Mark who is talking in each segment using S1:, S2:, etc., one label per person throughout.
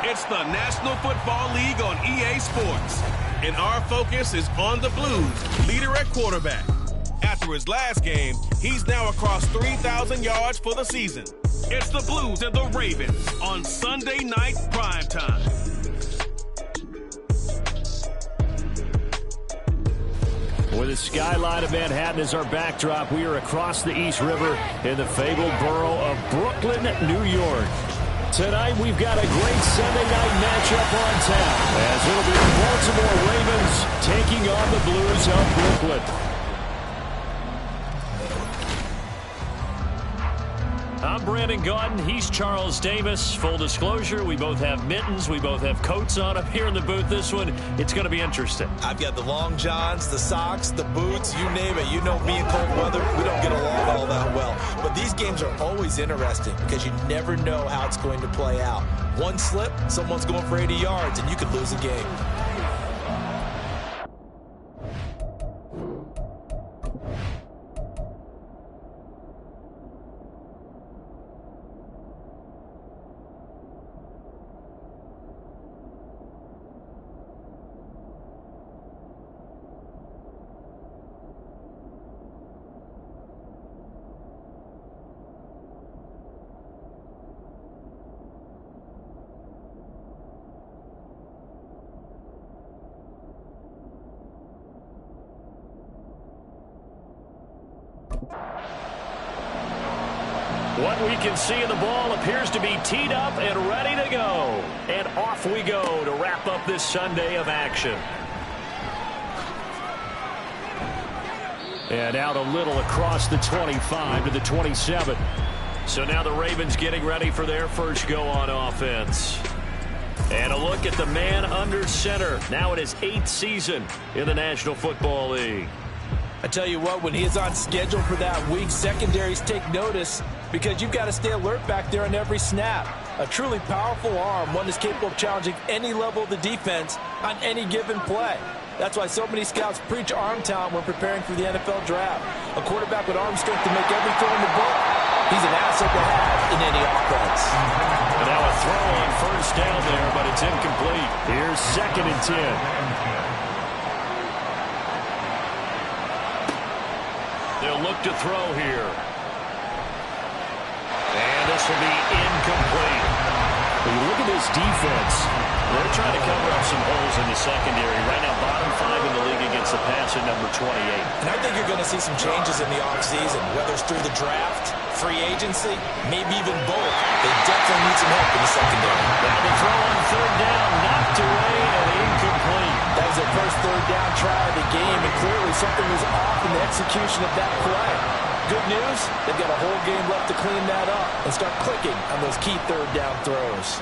S1: It's the National Football League on EA Sports. And our focus is on the Blues, leader at quarterback. After his last game, he's now across 3,000 yards for the season. It's the Blues and the Ravens on Sunday Night Primetime.
S2: With the skyline of Manhattan as our backdrop, we are across the East River in the fabled borough of Brooklyn, New York. Tonight, we've got a great Sunday night matchup on tap, as it'll be the Baltimore Ravens taking on the Blues of Brooklyn. I'm Brandon Gaudin. He's Charles Davis. Full disclosure, we both have mittens. We both have coats on up here in the booth. This one, it's going to be interesting.
S3: I've got the long johns, the socks, the boots, you name it. You know me in cold weather, we don't get along all that well. But these games are always interesting because you never know how it's going to play out. One slip, someone's going for 80 yards, and you could lose a game.
S2: What we can see in the ball appears to be teed up and ready to go. And off we go to wrap up this Sunday of action. And out a little across the 25 to the 27. So now the Ravens getting ready for their first go on offense. And a look at the man under center. Now in his 8th season in the National Football League.
S3: I tell you what, when he is on schedule for that week, secondaries take notice because you've got to stay alert back there on every snap. A truly powerful arm, one that's capable of challenging any level of the defense on any given play. That's why so many scouts preach arm talent when preparing for the NFL draft. A quarterback with arm strength to make every throw in the book. He's an asset to have in any offense.
S2: And now a throw on first down there, but it's incomplete. Here's 2nd and 10. They'll look to throw here. And this will be incomplete. When you look at this defense, they're trying to cover up some holes in the secondary. Right now, bottom 5 in the league against the pass at number 28.
S3: And I think you're going to see some changes in the offseason, whether it's through the draft, free agency, maybe even both. They definitely need some help in the secondary.
S2: Now the throw on 3rd down, knocked away and incomplete.
S3: That was their first 3rd down try of the game, and clearly something was off in the execution of that play. Good news, they've got a whole game left to clean that up and start clicking on those key 3rd down throws.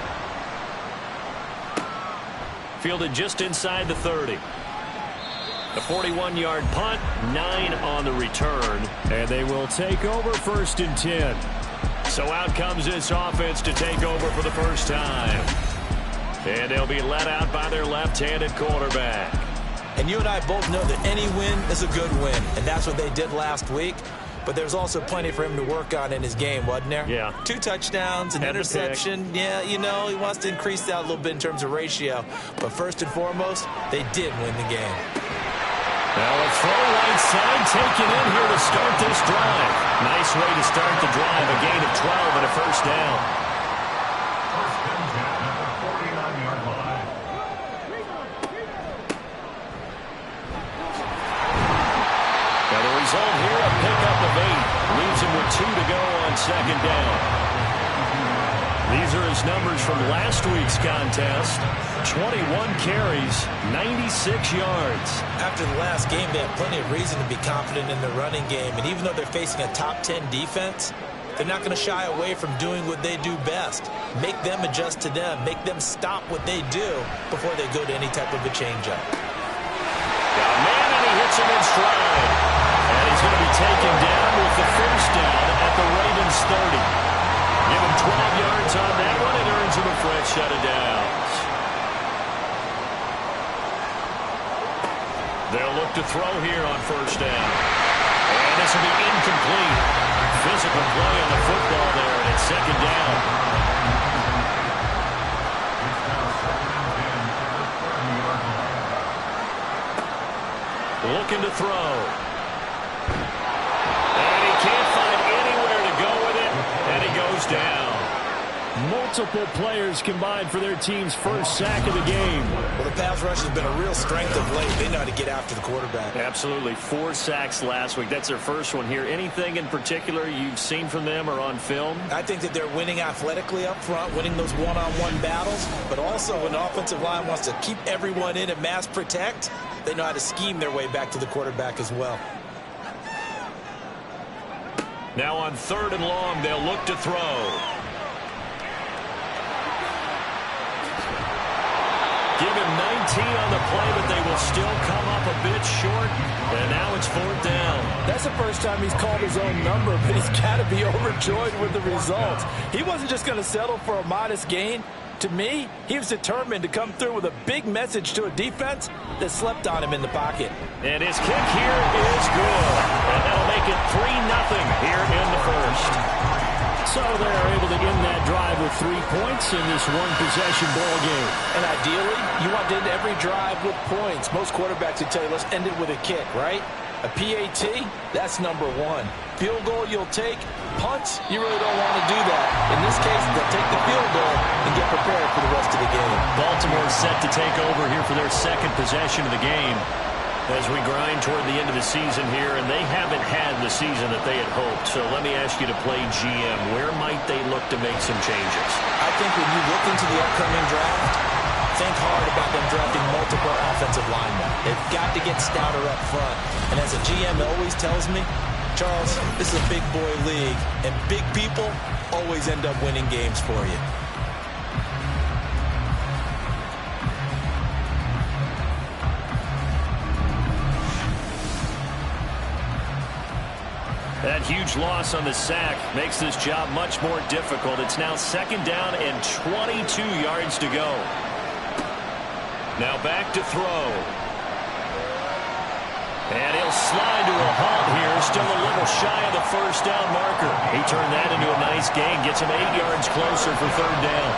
S2: Fielded just inside the 30. A 41-yard punt, 9 on the return, and they will take over 1st and 10. So out comes this offense to take over for the first time. And they'll be let out by their left-handed quarterback.
S3: And you and I both know that any win is a good win, and that's what they did last week. But there's also plenty for him to work on in his game, wasn't there?
S2: Yeah.
S3: 2 touchdowns, an interception. Yeah, you know, he wants to increase that a little bit in terms of ratio. But first and foremost, they did win the game.
S2: Now a throw right side taken in here to start this drive. Nice way to start the drive. A gain of 12 and a first down. Now the result here, a pickup of 8. Leaves him with 2 to go on 2nd down. These are his numbers from last week's contest. 21 carries, 96 yards.
S3: After the last game, they have plenty of reason to be confident in the running game. And even though they're facing a top 10 defense, they're not going to shy away from doing what they do best. Make them adjust to them. Make them stop what they do before they go to any type of a changeup.
S2: Got a man, and he hits him in stride. And he's going to be taken down with the first down at the Ravens 30. Give him 12 yards on that one and earns him a fresh set of downs. They'll look to throw here on first down. And this will be incomplete. Physical play on the football there, and it's 2nd down. looking to throw. And he can't find anywhere to go with it, and he goes down. Multiple players combined for their team's first sack of the game.
S3: Well, the pass rush has been a real strength of late. They know how to get after the quarterback.
S2: Absolutely. 4 sacks last week. That's their first one here. Anything in particular you've seen from them or on film?
S3: I think that they're winning athletically up front, winning those one-on-one battles, but also when the offensive line wants to keep everyone in and mass protect, they know how to scheme their way back to the quarterback as well.
S2: Now on 3rd and long, they'll look to throw. Give him 19 on the play, but they will still come up a bit short. And now it's 4th down.
S3: That's the first time he's called his own number, but he's got to be overjoyed with the results. He wasn't just going to settle for a modest gain. To me, he was determined to come through with a big message to a defense that slept on him in the pocket.
S2: And his kick here is good. And that'll make it 3-0 here in the first. So they're able to end that drive with 3 points in this one-possession ball game.
S3: And ideally, you want to end every drive with points. Most quarterbacks would tell you, let's end it with a kick, right? A PAT, that's number 1. Field goal you'll take. Punts, you really don't want to do that. In this case, they'll take the field goal and get prepared for the rest of the game.
S2: Baltimore's set to take over here for their second possession of the game as we grind toward the end of the season here, and they haven't had the season that they had hoped. So let me ask you to play GM. Where might they look to make some changes?
S3: I think when you look into the upcoming draft, think hard about them drafting multiple offensive linemen. They've got to get stouter up front. And as a GM always tells me, Charles, this is a big boy league, and big people always end up winning games for you.
S2: That huge loss on the sack makes this job much more difficult. It's now 2nd down and 22 yards to go. Now back to throw. And he'll slide to a halt here, still a little shy of the 1st down marker. He turned that into a nice gain, gets him 8 yards closer for 3rd down.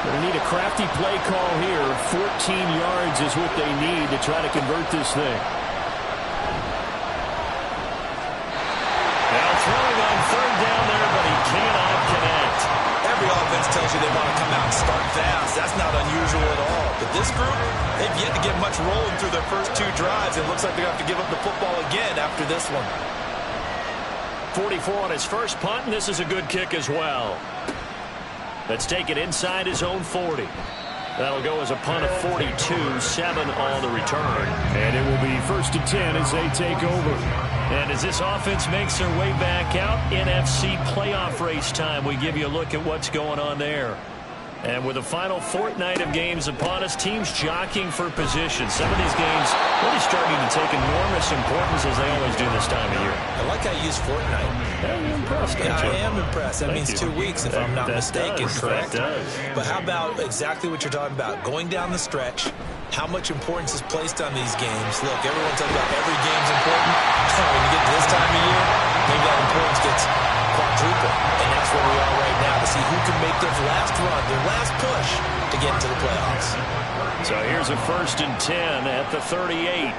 S2: Going to need a crafty play call here. 14 yards is what they need to try to convert this thing. Throwing on 3rd down there, but he cannot connect.
S3: Every offense tells you they want to come out and start fast. That's not unusual at all. But this group, they've yet to get much rolling through their first 2 drives. It looks like they're going to have to give up the football again after this one.
S2: 44 on his first punt, and this is a good kick as well. Let's take it inside his own 40. That'll go as a punt of 42, 7 on the return. And it will be 1st and 10 as they take over. And as this offense makes their way back out, NFC playoff race time, we give you a look at what's going on there. And with the final fortnight of games upon us, teams jockeying for position. Some of these games really starting to take enormous importance as they always do this time of year.
S3: I like how you use fortnight.
S2: Yeah, you're impressed,
S3: yeah, I am impressed. That means 2 weeks if I'm not mistaken, correct?
S2: That does.
S3: But how about exactly what you're talking about? Going down the stretch, how much importance is placed on these games. Look, everyone talks about every game's important. When you get to this time of year, maybe that importance gets quadruple. And that's where we are right now to see who can make their last run, their last push to get into the playoffs.
S2: So here's a 1st and 10 at the 38.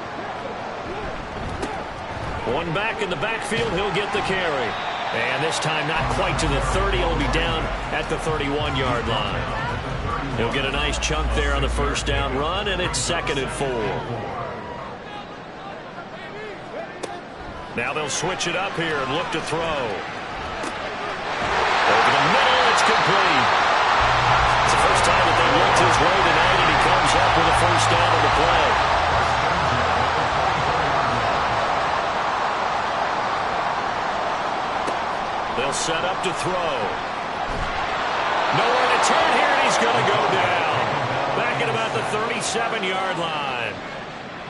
S2: One back in the backfield, he'll get the carry. And this time not quite to the 30. He'll be down at the 31-yard line. He'll get a nice chunk there on the 1st down run, and it's 2nd and 4. Now they'll switch it up here and look to throw. Over the middle, it's complete. It's the first time that they looked his way tonight, and he comes up with a 1st down on the play. They'll set up to throw. Nowhere to turn here, and he's going to go down. Back at about the 37-yard line.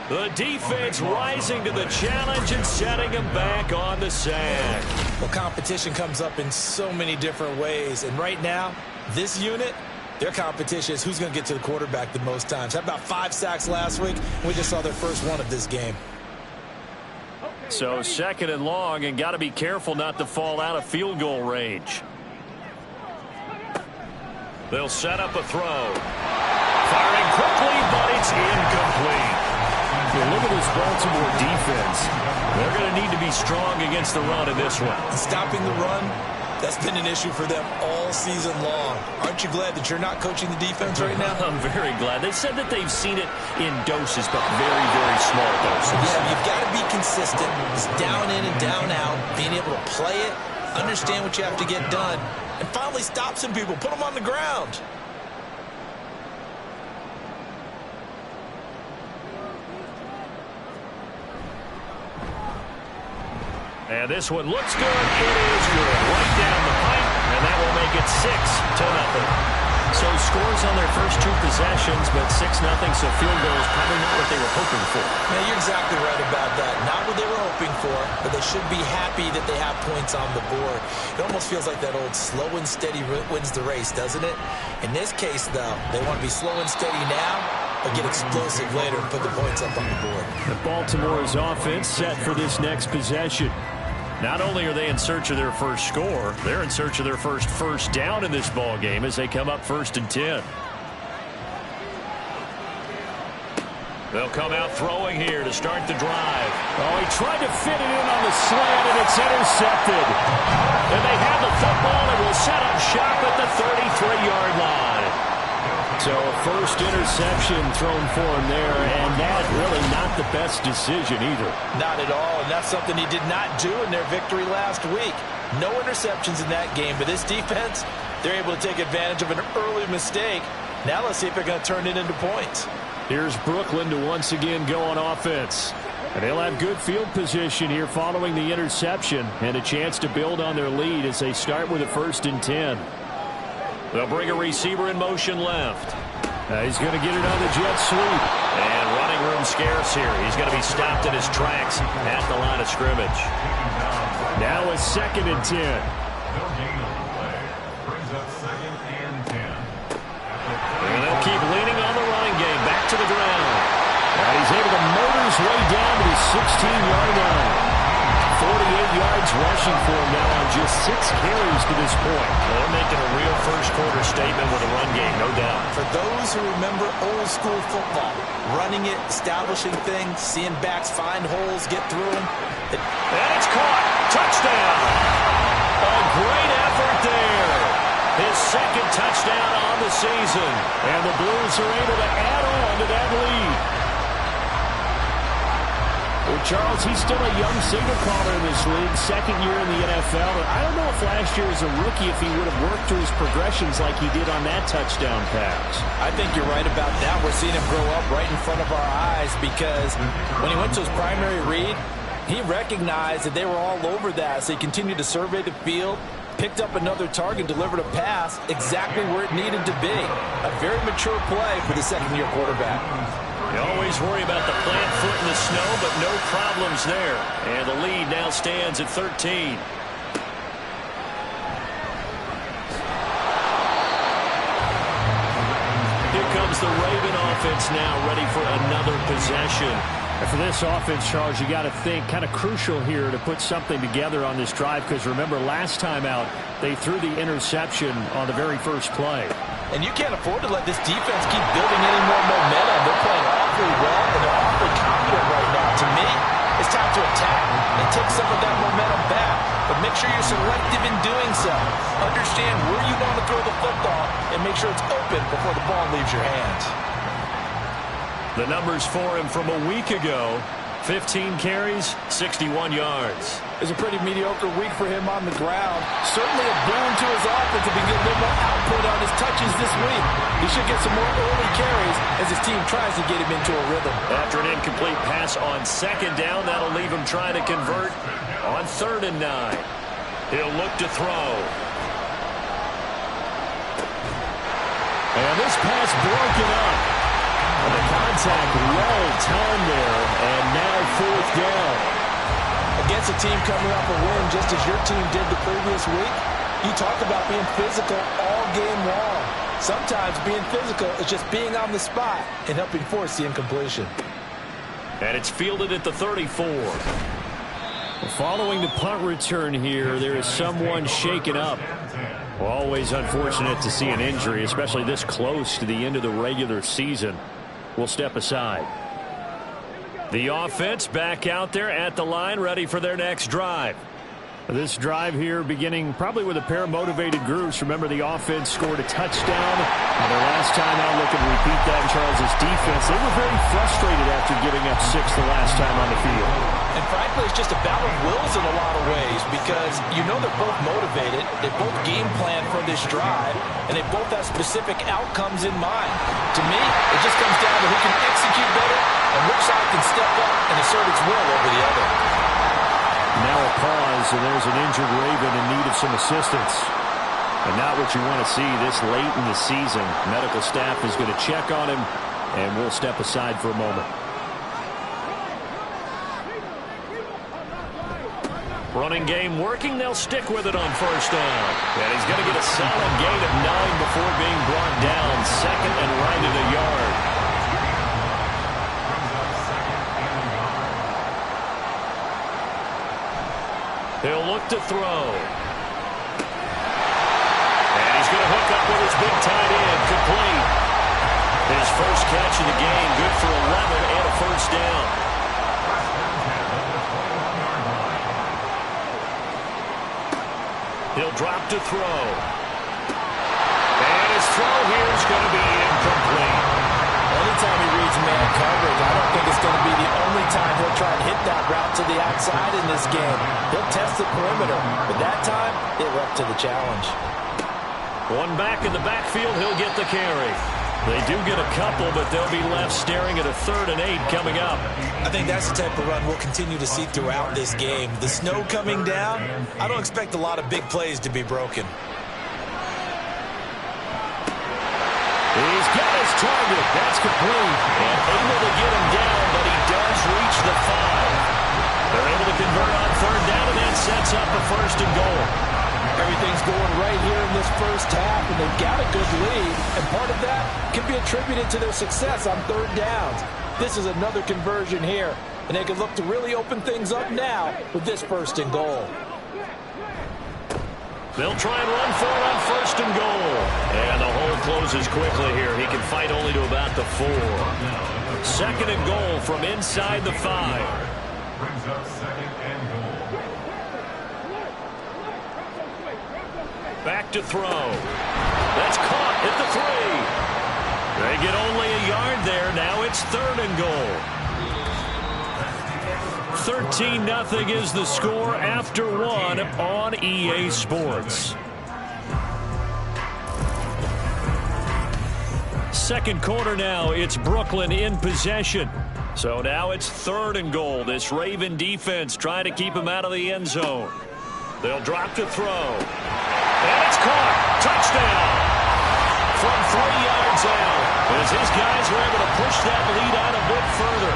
S2: The defense rising to the challenge and setting him back on the sack.
S3: Well, competition comes up in so many different ways. And right now, this unit, their competition is who's going to get to the quarterback the most times. How about 5 sacks last week? We just saw their first one of this game.
S2: So 2nd and long, and got to be careful not to fall out of field goal range. They'll set up a throw. Firing quickly, but it's incomplete. you look at this Baltimore defense, they're going to need to be strong against the run in this one.
S3: Stopping the run, that's been an issue for them all season long. Aren't you glad that you're not coaching the defense right now?
S2: I'm very glad. They said that they've seen it in doses, but very, very small doses.
S3: Yeah, you've got to be consistent. It's down in and down out, being able to play it, understand what you have to get done, and finally stop some people, put them on the ground.
S2: And this one looks good. It is good. Right down the pipe, and that will make it 6-0. So scores on their first two possessions, but 6-0, so field goal is probably not what they were hoping for.
S3: Yeah, you're exactly right about that. Not what they were hoping for, but they should be happy that they have points on the board. It almost feels like that old slow and steady wins the race, doesn't it? In this case, though, they want to be slow and steady now, but get explosive later and put the points up on the board.
S2: The Baltimore's offense set for this next possession. Not only are they in search of their first score, they're in search of their first down in this ball game as they come up 1st and 10. They'll come out throwing here to start the drive. Oh, he tried to fit it in on the slant, and it's intercepted. And they have the football and will set up shop at the 33-yard line. So a first interception thrown for him there, and that really not the best decision either.
S3: Not at all, and that's something he did not do in their victory last week. No interceptions in that game, but this defense, they're able to take advantage of an early mistake. Now let's see if they're going to turn it into points.
S2: Here's Brooklyn to once again go on offense. And they'll have good field position here following the interception and a chance to build on their lead as they start with a 1st and 10. They'll bring a receiver in motion left. He's going to get it on the jet sweep. And running room scarce here. He's going to be stopped in his tracks at the line of scrimmage. Now a 2nd and 10. And they'll keep leaning on the running game. Back to the ground. And he's able to motor his way down to the 16-yard line. 48 yards rushing for him now on just 6 carries to this point. Well, they're making a real first-quarter statement with a run game, no doubt.
S3: For those who remember old-school football, running it, establishing things, seeing backs find holes, get through them.
S2: And it's caught. Touchdown. A great effort there. His 2nd touchdown on the season. And the Blues are able to add on to that lead. Well, Charles, he's still a young signal caller in this league, 2nd year in the NFL. And I don't know if last year as a rookie if he would have worked through his progressions like he did on that touchdown pass.
S3: I think you're right about that. We're seeing him grow up right in front of our eyes because when he went to his primary read, he recognized that they were all over that. So he continued to survey the field, picked up another target, delivered a pass exactly where it needed to be. A very mature play for the 2nd-year quarterback.
S2: You always worry about the plant foot in the snow, but no problems there. And the lead now stands at 13. Here comes the Raven offense now, ready for another possession. And for this offense, Charles, you got to think kind of crucial here to put something together on this drive, because remember last time out, they threw the interception on the very first play.
S3: And you can't afford to let this defense keep building any more momentum. They're playing awfully well, and they're awfully confident right now. To me, it's time to attack and take some of that momentum back. But make sure you're selective in doing so. Understand where you want to throw the football and make sure it's open before the ball leaves your hands.
S2: The numbers for him from a week ago, 15 carries, 61 yards.
S3: It's a pretty mediocre week for him on the ground. Certainly a boon to his offense if he can get a little more output on his touches this week. He should get some more early carries as his team tries to get him into a rhythm.
S2: After an incomplete pass on 2nd down, that'll leave him trying to convert on 3rd and 9. He'll look to throw. And this pass broken up. And the contact well timed there, and now 4th down.
S3: Against a team coming off a win just as your team did the previous week, you talk about being physical all game long. Sometimes being physical is just being on the spot and helping force the incompletion.
S2: And it's fielded at the 34. Following the punt return here, there is someone shaken up. Always unfortunate to see an injury, especially this close to the end of the regular season. We'll step aside. The offense back out there at the line, ready for their next drive. This drive here beginning probably with a pair of motivated groups. Remember, the offense scored a touchdown. Their last time out, looking to repeat that in Charles' defense. They were very frustrated after giving up 6 the last time on the field.
S3: And frankly, it's just a battle of wills in a lot of ways because you know they're both motivated. They both game plan for this drive, and they both have specific outcomes in mind. To me, it just comes down to who can execute better and which side can step up and assert its will over the other.
S2: Now a pause, and there's an injured Raven in need of some assistance. And not what you want to see this late in the season. Medical staff is going to check on him, and we'll step aside for a moment. Running game working. They'll stick with it on first down. And he's going to get a solid gain of 9 before being brought down. Second and right at a yard. He'll look to throw. And he's going to hook up with his big tight end. Complete. His first catch of the game. Good for 11 and a first down. He'll drop to throw. And his throw here is going to be incomplete.
S3: Anytime he reads man coverage, I don't think it's going to be the only time he'll try and hit that route to the outside in this game. He'll test the perimeter, but that time, they were up to the challenge.
S2: One back in the backfield, he'll get the carry. They do get a couple, but they'll be left staring at a 3rd and 8 coming up.
S3: I think that's the type of run we'll continue to see throughout this game. The snow coming down, I don't expect a lot of big plays to be broken.
S2: He's got his target. That's complete. And able to get him down, but he does reach the 5. They're able to convert on 3rd down, and that sets up a 1st and goal.
S3: Everything's going right here in this first half, and they've got a good lead. And part of that can be attributed to their success on 3rd downs. This is another conversion here, and they can look to really open things up now with this 1st and goal.
S2: They'll try and run for it on 1st and goal. And the hole closes quickly here. He can fight only to about the 4. 2nd and goal from inside the 5.
S4: Brings up 2nd and goal.
S2: Back to throw. That's caught at the 3. They get only a yard there. Now it's 3rd and goal. 13-0 is the score after 1 on EA Sports. Second quarter now. It's Brooklyn in possession. So now it's 3rd and goal. This Raven defense trying to keep him out of the end zone. They'll drop to throw. And it's caught. Touchdown. From 3 yards out. As his guys were able to push that lead out a bit further.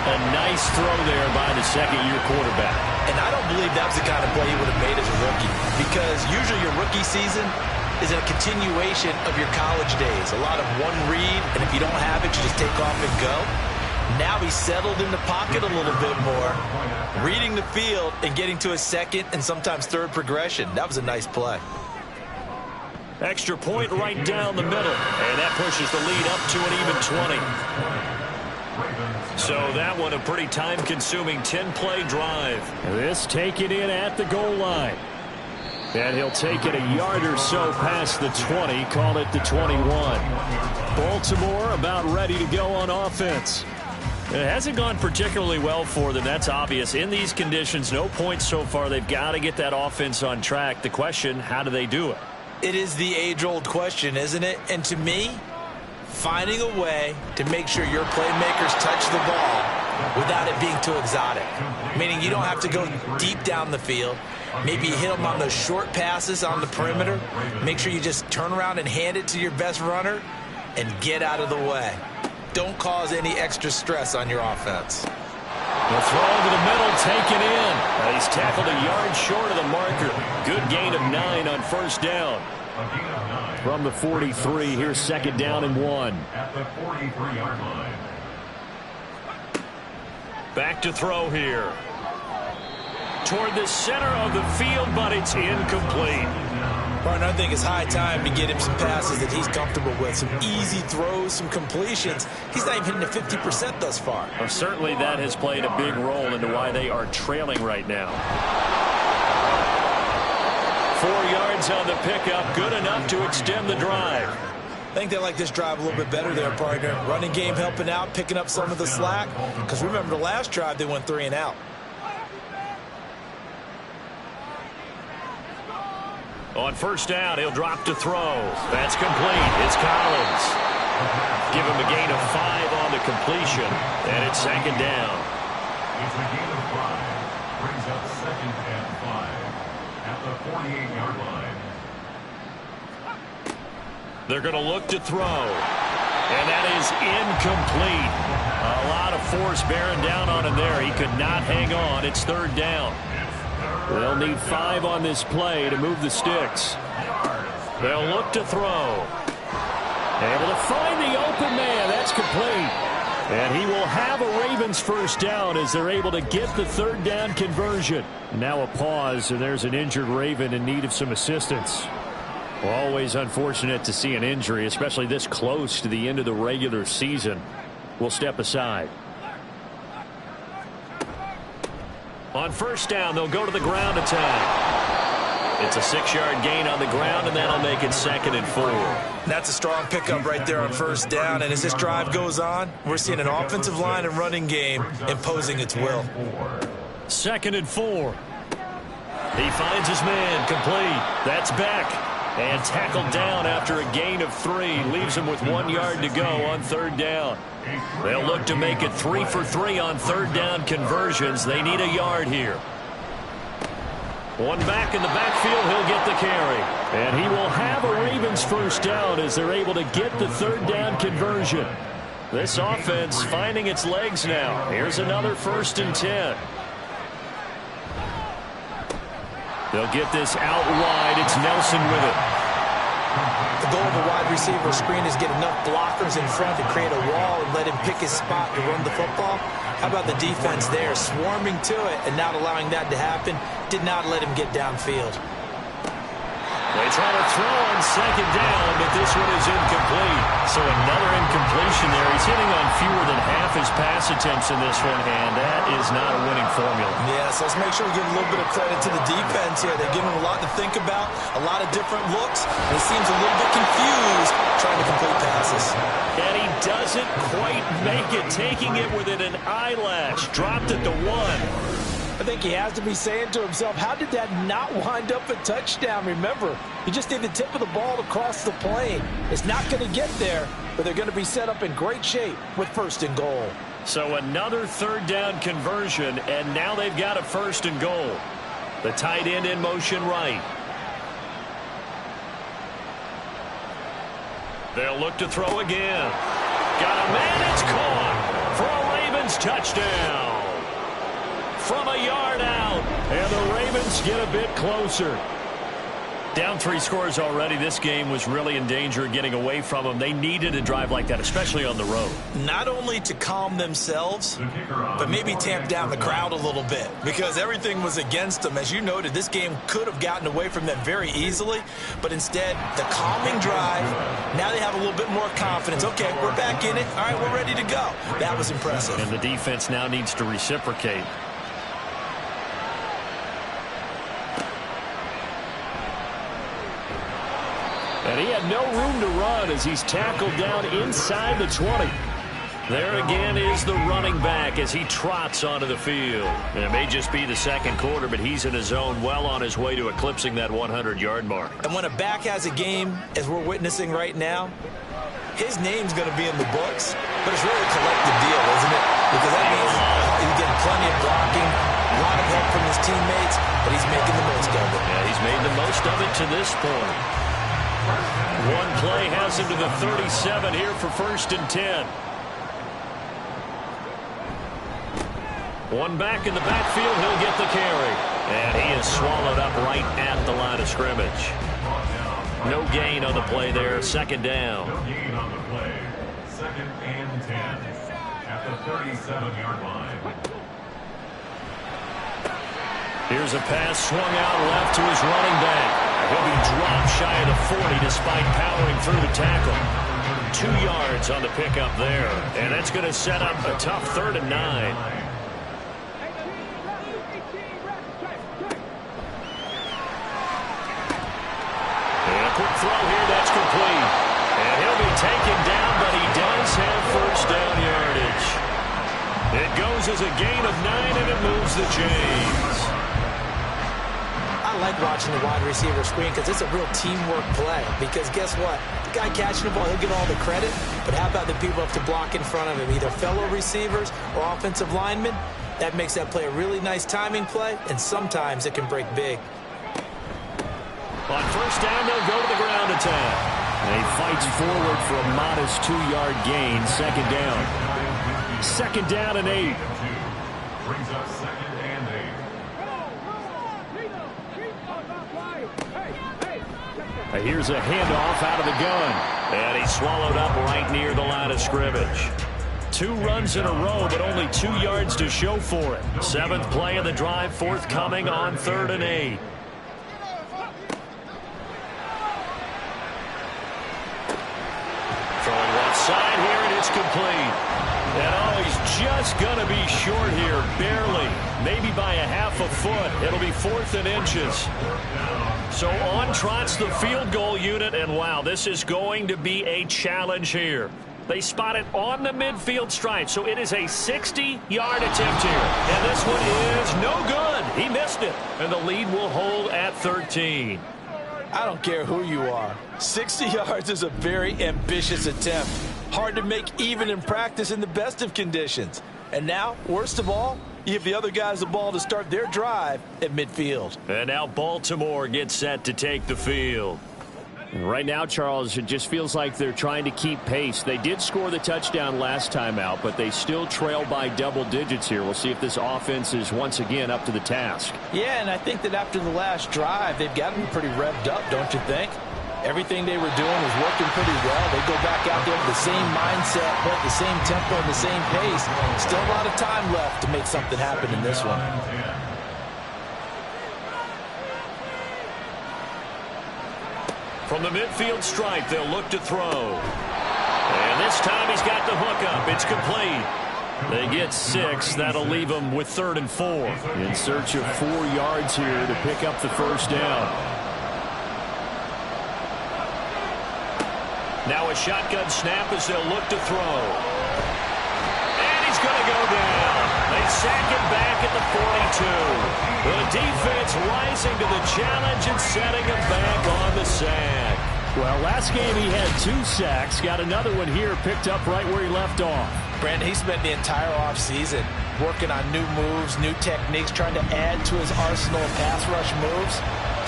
S2: A nice throw there by the second-year quarterback.
S3: And I don't believe that was the kind of play he would have made as a rookie. Because usually your rookie season is a continuation of your college days. A lot of one read, and if you don't have it, you just take off and go. Now he's settled in the pocket a little bit more, reading the field and getting to a 2nd and sometimes 3rd progression. That was a nice play.
S2: Extra point right down the middle, and that pushes the lead up to an even 20. So that one a pretty time-consuming 10-play drive. This taken in at the goal line. And he'll take it a yard or so past the 20, call it the 21. Baltimore about ready to go on offense. It hasn't gone particularly well for them. That's obvious. In these conditions, no points so far. They've got to get that offense on track. The question, how do they do it?
S3: It is the age-old question, isn't it? And to me, finding a way to make sure your playmakers touch the ball without it being too exotic. Meaning you don't have to go deep down the field. Maybe you hit them on those short passes on the perimeter. Make sure you just turn around and hand it to your best runner and get out of the way. Don't cause any extra stress on your offense.
S2: The throw to the middle, taken in. He's tackled a yard short of the marker. Good gain of 9 on 1st down. From the 43, here's 2nd down and 1.
S4: At the 43-yard line.
S2: Back to throw here. Toward the center of the field, but it's incomplete.
S3: Partner, I think it's high time to get him some passes that he's comfortable with, some easy throws, some completions. He's not even hitting the 50% thus far.
S2: Well, certainly that has played a big role into why they are trailing right now. 4 yards on the pickup, good enough to extend the drive.
S3: I think they like this drive a little bit better there, partner. Running game helping out, picking up some of the slack. Because remember, the last drive, they went 3 and out.
S2: On first down, he'll drop to throw. That's complete. It's Collins. Give him a gain of 5 on the completion, and it's second down.
S4: It's a gain of 5. Brings up second and 5 at the 48-yard line.
S2: They're going to look to throw, and that is incomplete. A lot of force bearing down on him there. He could not hang on. It's third down. They'll need 5 on this play to move the sticks. They'll look to throw. Able to find the open man. That's complete. And he will have a Ravens first down as they're able to get the third down conversion. Now a pause, and there's an injured Raven in need of some assistance. Always unfortunate to see an injury, especially this close to the end of the regular season. We'll step aside. On first down, they'll go to the ground attack. It's a 6-yard gain on the ground, and that'll make it second and 4.
S3: That's a strong pickup right there on first down. And as this drive goes on, we're seeing an offensive line and running game imposing its will.
S2: Second and 4. He finds his man, complete. That's Beck. And tackled down after a gain of 3. Leaves him with 1 yard to go on third down. They'll look to make it 3 for 3 on third down conversions. They need a yard here. One back in the backfield. He'll get the carry. And he will have a Ravens first down as they're able to get the third down conversion. This offense finding its legs now. Here's another 1st and 10. They'll get this out wide. It's Nelson with it.
S3: The goal of a wide receiver screen is get enough blockers in front to create a wall and let him pick his spot to run the football. How about the defense there, swarming to it and not allowing that to happen? Did not let him get downfield.
S2: They try to throw on second down, but this one is incomplete. So another incompletion there. He's hitting on fewer than half his pass attempts in this one, and that is not a winning formula.
S3: Yeah, so let's make sure we give a little bit of credit to the defense here. They're giving him a lot to think about, a lot of different looks, and he seems a little bit confused trying to complete passes.
S2: And he doesn't quite make it, taking it within an eyelash. Dropped it to 1.
S3: I think he has to be saying to himself, how did that not wind up a touchdown? Remember, you just need the tip of the ball to cross the plane. It's not going to get there, but they're going to be set up in great shape with 1st and goal.
S2: So another third down conversion, and now they've got a 1st and goal. The tight end in motion right. They'll look to throw again. Got a man, it's caught for a Ravens touchdown. From a yard out, and the Ravens get a bit closer. Down 3 scores already. This game was really in danger of getting away from them. They needed a drive like that, especially on the road.
S3: Not only to calm themselves, but maybe tamp down the crowd a little bit, because everything was against them. As you noted, this game could have gotten away from them very easily, but instead, the calming drive, now they have a little bit more confidence. Okay, we're back in it. All right, we're ready to go. That was impressive.
S2: And the defense now needs to reciprocate. And he had no room to run as he's tackled down inside the 20. There again is the running back as he trots onto the field. And it may just be the second quarter, but he's in his zone, well on his way to eclipsing that 100-yard mark.
S3: And when a back has a game, as we're witnessing right now, his name's going to be in the books, but it's really a collective deal, isn't it? Because that means he's getting plenty of blocking, a lot of help from his teammates, but he's making the most of it.
S2: Yeah, he's made the most of it to this point. One play has him to the 37 here for 1st and 10. One back in the backfield, he'll get the carry. And he is swallowed up right at the line of scrimmage. No gain on the play there, second down.
S4: No gain on the play. 2nd and 10 at the 37-yard line.
S2: Here's a pass swung out left to his running back. He'll be dropped shy of the 40 despite powering through the tackle. 2 yards on the pickup there. And that's going to set up a tough 3rd and 9. Quick throw here, that's complete. And he'll be taken down, but he does have first down yardage. It goes as a gain of 9, and it moves the chains.
S3: I like watching the wide receiver screen because it's a real teamwork play. Because guess what? The guy catching the ball, he'll get all the credit. But how about the people up to block in front of him, either fellow receivers or offensive linemen? That makes that play a really nice timing play, and sometimes it can break big.
S2: On first down, they'll go to the ground attack. And he fights forward for a modest 2-yard gain. 2nd down. 2nd down and 8.
S4: Brings up 2nd and 8.
S2: Here's a handoff out of the gun. And he's swallowed up right near the line of scrimmage. 2 runs in a row, but only 2 yards to show for it. 7th play of the drive forthcoming on 3rd and 8. Side here, and it's complete. And he's just going to be short here, barely. Maybe by a half a foot. It'll be 4th and inches. So on trots the field goal unit, and wow, this is going to be a challenge here. They spot it on the midfield stripe, so it is a 60-yard attempt here. And this one is no good. He missed it, and the lead will hold at 13.
S3: I don't care who you are. 60 yards is a very ambitious attempt. Hard to make even in practice in the best of conditions. And now, worst of all, you give the other guys the ball to start their drive at midfield.
S2: And now Baltimore gets set to take the field.
S5: Right now, Charles, it just feels like they're trying to keep pace. They did score the touchdown last time out, but they still trail by double digits here. We'll see if this offense is once again up to the task.
S3: Yeah, and I think that after the last drive, they've gotten pretty revved up, don't you think? Everything they were doing was working pretty well. They go back out there with the same mindset, but the same tempo and the same pace. Still a lot of time left to make something happen in this one.
S2: From the midfield stripe, they'll look to throw. And this time he's got the hook up. It's complete. They get 6. That'll leave them with 3rd and 4.
S5: In search of 4 yards here to pick up the first down.
S2: Now a shotgun snap as they'll look to throw. And he's going to go down. They sack him back at the 42. The defense rising to the challenge and setting him back on the sack.
S5: Well, last game he had 2 sacks. Got another one here picked up right where he left off.
S3: Brandon, he spent the entire offseason working on new moves, new techniques, trying to add to his arsenal of pass rush moves.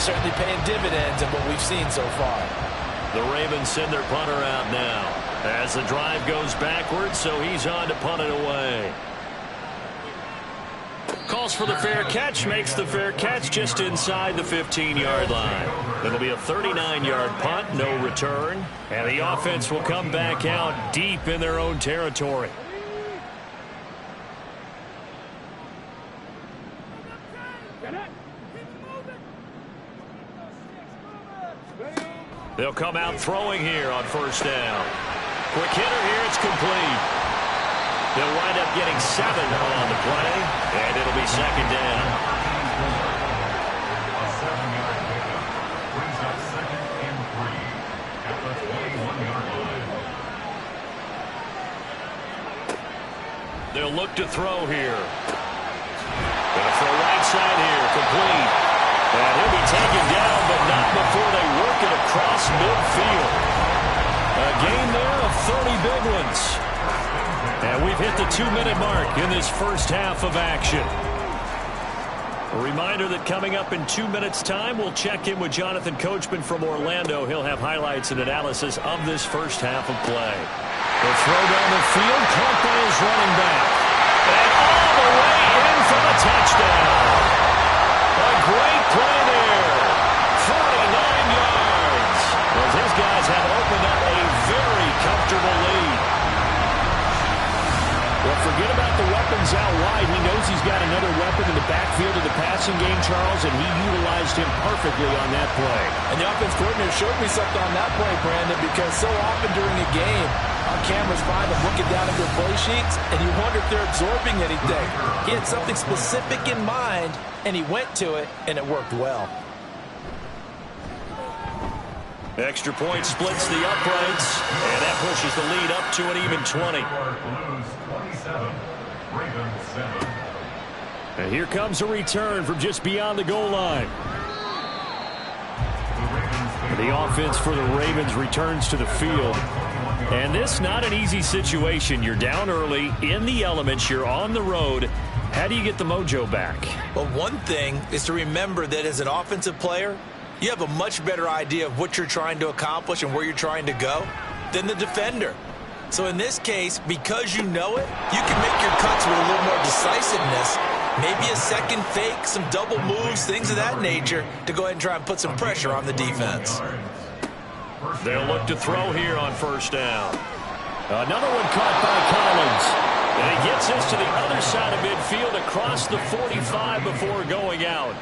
S3: Certainly paying dividends in what we've seen so far.
S2: The Ravens send their punter out now as the drive goes backwards, so he's on to punt it away. Calls for the fair catch, makes the fair catch just inside the 15-yard line. It'll be a 39-yard punt, no return, and the offense will come back out deep in their own territory. They'll come out throwing here on first down. Quick hitter here, it's complete. They'll wind up getting 7 on the play, and it'll be 2nd down.
S4: A 7-yard pickup brings up 2nd and 3 at the 21-yard line.
S2: They'll look to throw here. Gonna throw right side here, complete. And he'll be taken down, but not before they work it across midfield. A gain there of 30 big ones. And we've hit the 2-minute mark in this first half of action. A reminder that coming up in 2 minutes' time, we'll check in with Jonathan Coachman from Orlando. He'll have highlights and analysis of this first half of play. The throw down the field, caught by his running back. And all the way in for the touchdown. A great play there. 49 yards. As his guys have opened up a very comfortable lead.
S5: Well, forget about the weapons out wide. He knows he's got another weapon in the backfield of the passing game, Charles, and he utilized used him perfectly on that play.
S3: And the offense coordinator showed me something on that play, Brandon, because so often during a game, our cameras find them looking down at their play sheets, and you wonder if they're absorbing anything. He had something specific in mind, and he went to it, and it worked well.
S2: Extra point splits the uprights, and that pushes the lead up to an even 20.
S5: And here comes a return from just beyond the goal line. The offense for the Ravens returns to the field. And this not an easy situation. You're down early, in the elements, you're on the road. How do you get the mojo back?
S3: Well, one thing is to remember that as an offensive player, you have a much better idea of what you're trying to accomplish and where you're trying to go than the defender. So in this case, because you know it, you can make your cuts with a little more decisiveness, maybe a second fake, some double moves, things of that nature, to go ahead and try and put some pressure on the defense.
S2: They'll look to throw here on first down.
S5: Another one caught by Collins. And he gets this to the other side of midfield across the 45 before going out.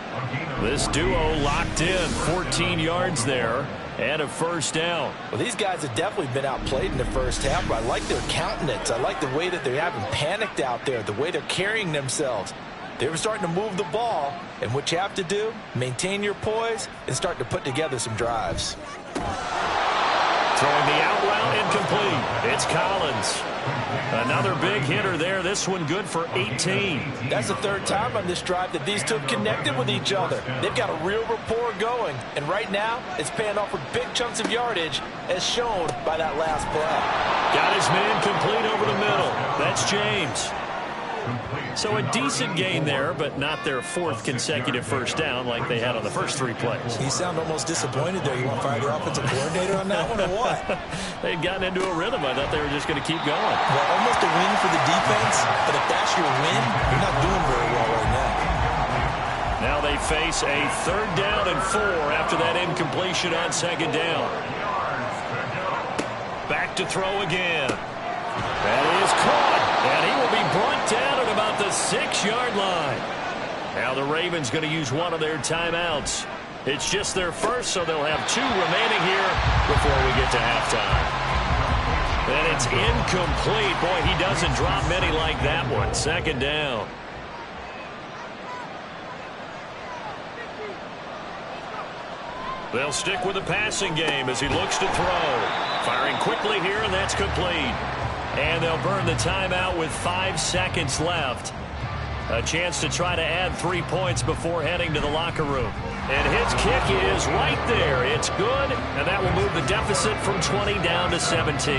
S5: This duo locked in, 14 yards there, and a first down.
S3: Well, these guys have definitely been outplayed in the first half, but I like their countenance. I like the way that they haven't panicked out there, the way they're carrying themselves. They were starting to move the ball, and what you have to do, maintain your poise and start to put together some drives.
S2: Throwing the out route incomplete. It's Collins. Another big hitter there. This one good for 18.
S3: That's the third time on this drive that these two have connected with each other. They've got a real rapport going. And right now, it's paying off with big chunks of yardage, as shown by that last play.
S2: Got his man complete over the middle. That's James. So a decent gain there, but not their fourth consecutive first down like they had on the first three plays.
S3: You sound almost disappointed there. You want to fire the offensive coordinator on that one or what?
S5: They'd gotten into a rhythm. I thought they were just going to keep going.
S3: Well, almost a win for the defense, but if that's your win, you're not doing very well right now.
S2: Now they face a 3rd down and 4 after that incompletion on 2nd down. Back to throw again.
S5: That is caught, and he will be brought down at about the 6-yard line.
S2: Now the Ravens going to use one of their timeouts. It's just their first, so they'll have 2 remaining here before we get to halftime. And it's incomplete. Boy, he doesn't drop many like that one. 2nd down. They'll stick with the passing game as he looks to throw. Firing quickly here, and that's complete. And they'll burn the timeout with 5 seconds left. A chance to try to add 3 points before heading to the locker room. And his kick is right there. It's good, and that will move the deficit from 20 down to 17.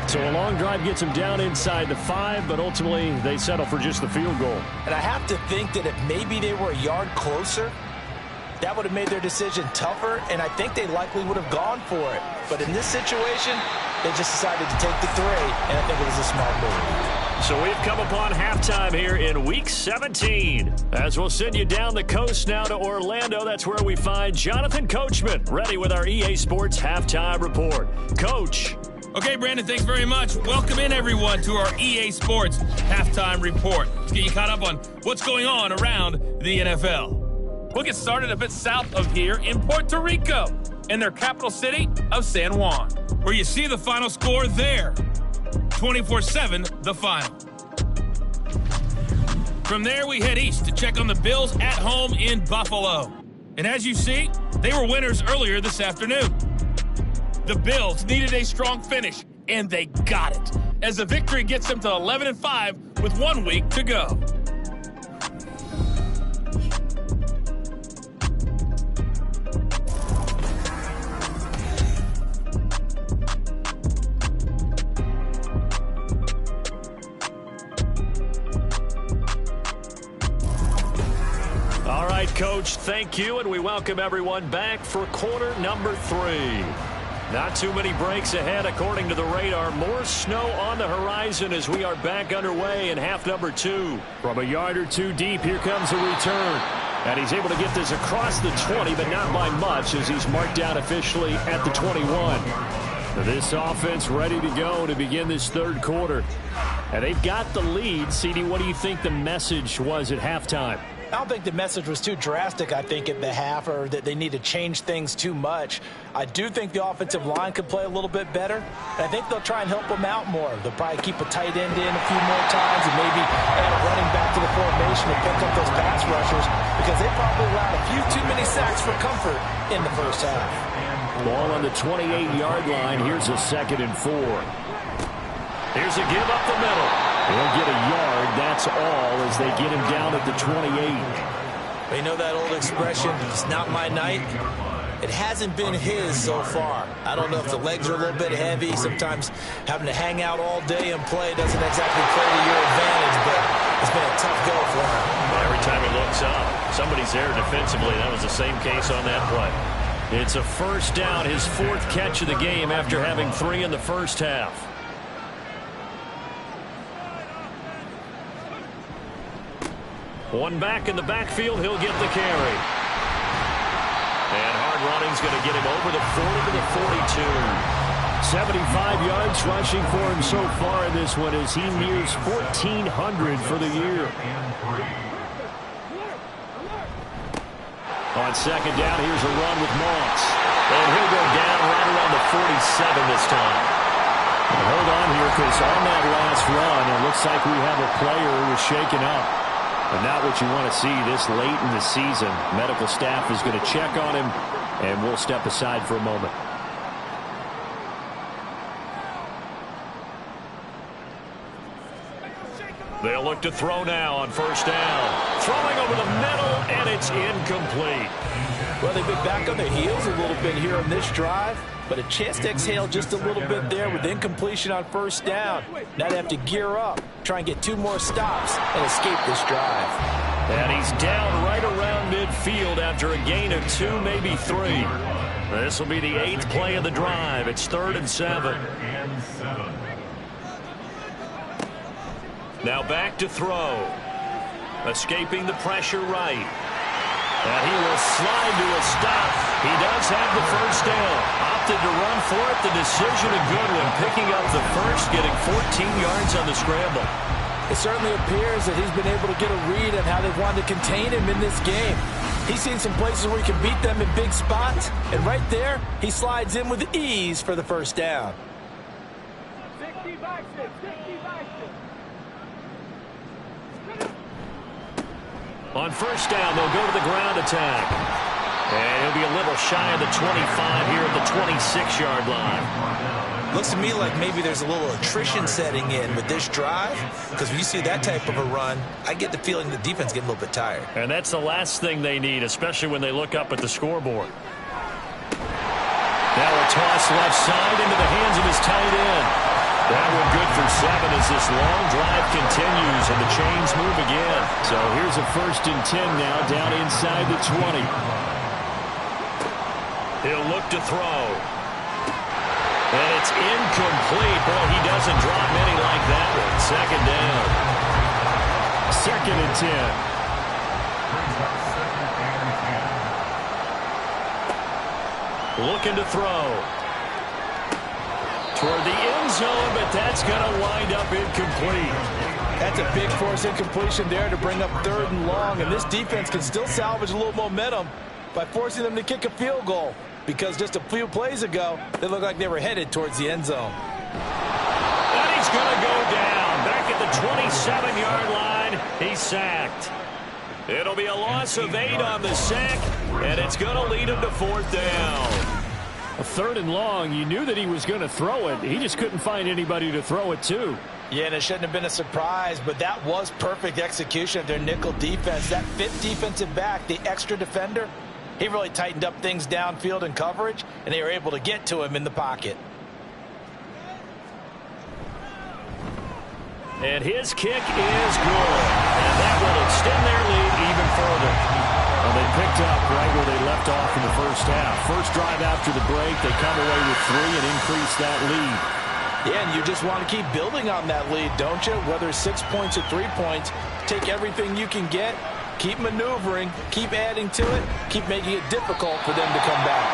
S5: So a long drive gets them down inside the 5, but ultimately they settle for just the field goal.
S3: And I have to think that if maybe they were a yard closer, that would have made their decision tougher, and I think they likely would have gone for it. But in this situation, they just decided to take the 3, and I think it was a smart move.
S2: So we've come upon halftime here in Week 17.
S5: As we'll send you down the coast now to Orlando, that's where we find Jonathan Coachman, ready with our EA Sports Halftime Report. Coach.
S6: Okay, Brandon, thanks very much. Welcome in, everyone, to our EA Sports Halftime Report. Let's get you caught up on what's going on around the NFL. We'll get started a bit south of here in Puerto Rico, in their capital city of San Juan, where you see the final score there, 24-7, the final. From there, we head east to check on the Bills at home in Buffalo. And as you see, they were winners earlier this afternoon. The Bills needed a strong finish, and they got it, as the victory gets them to 11-5 with 1 week to go.
S5: All right, Coach, thank you, and we welcome everyone back for quarter number 3. Not too many breaks ahead according to the radar. More snow on the horizon as we are back underway in half number 2. From a yard or 2 deep, here comes a return. And he's able to get this across the 20, but not by much as he's marked out officially at the 21. This offense ready to go to begin this 3rd quarter. And they've got the lead. CD, what do you think the message was at halftime?
S3: I don't think the message was too drastic, I think, at the half, or that they need to change things too much. I do think the offensive line could play a little bit better, and I think they'll try and help them out more. They'll probably keep a tight end in a few more times and maybe add a running back to the formation to pick up those pass rushers, because they probably allowed a few too many sacks for comfort in the first half.
S2: Ball on the 28-yard line. Here's a 2nd and 4. Here's a give up the middle. He'll get a yard, that's all, as they get him down at the 28.
S3: You know that old expression, it's not my night? It hasn't been his so far. I don't know if the legs are a little bit heavy. Sometimes having to hang out all day and play doesn't exactly play to your advantage, but it's been a tough go for him.
S5: Every time he looks up, somebody's there defensively. That was the same case on that play. It's a first down, his 4th catch of the game after having 3 in the first half. One back in the backfield, he'll get the carry. And hard running's going to get him over the 40 to the 42.
S2: 75 yards rushing for him so far in this one as he nears 1,400 for the year. On 2nd down, here's a run with Moss. And he'll go down right around the 47 this time. And hold on here, because on that last run, it looks like we have a player who was shaken up. And not what you want to see this late in the season. Medical staff is going to check on him, and we'll step aside for a moment.
S5: They'll look to throw now on first down. Throwing over the middle, and it's incomplete.
S3: Well, they've been back on their heels a little bit here on this drive, but a chance to exhale just a little bit there with incompletion on first down. Now they have to gear up, try and get 2 more stops, and escape this drive.
S5: And he's down right around midfield after a gain of 2, maybe 3. This will be the 8th play of the drive. It's 3rd and 7. Now back to throw. Escaping the pressure right. And he will slide to a stop. He does have the first down. Opted to run for it. The decision a good one. Picking up the first, getting 14 yards on the scramble.
S3: It certainly appears that he's been able to get a read on how they've wanted to contain him in this game. He's seen some places where he can beat them in big spots. And right there, he slides in with ease for the first down.
S5: On first down, they'll go to the ground attack. And he'll be a little shy of the 25 here at the 26-yard line.
S3: Looks to me like maybe there's a little attrition setting in with this drive, because when you see that type of a run, I get the feeling the defense getting a little bit tired.
S5: And that's the last thing they need, especially when they look up at the scoreboard. Now a toss left side into the hands of his tight end. That one good for 7 as this long drive continues and the chains move again.
S2: So here's a 1st and 10 now down inside the 20.
S5: He'll look to throw. And it's incomplete. Boy, he doesn't drop many like that one. 2nd down.
S2: 2nd and
S5: 10. Looking to throw. Toward the end zone, but that's going to wind up incomplete.
S3: That's a big force incompletion there to bring up 3rd and long, and this defense can still salvage a little momentum by forcing them to kick a field goal, because just a few plays ago, they looked like they were headed towards the end zone.
S5: And he's going to go down. Back at the 27-yard line, he's sacked. It'll be a loss of 8 on the sack, and it's going to lead him to 4th down.
S2: A 3rd and long, you knew that he was going to throw it. He just couldn't find anybody to throw it to.
S3: Yeah, and it shouldn't have been a surprise, but that was perfect execution of their nickel defense. That 5th defensive back, the extra defender, he really tightened up things downfield in coverage, and they were able to get to him in the pocket.
S5: And his kick is good. And that will extend their lead even further.
S2: Well, they picked up right where they left off in the first half. First drive after the break, they come away with 3 and increase that lead.
S3: Yeah, and you just want to keep building on that lead, don't you? Whether 6 points or 3 points, take everything you can get, keep maneuvering, keep adding to it, keep making it difficult for them to come back.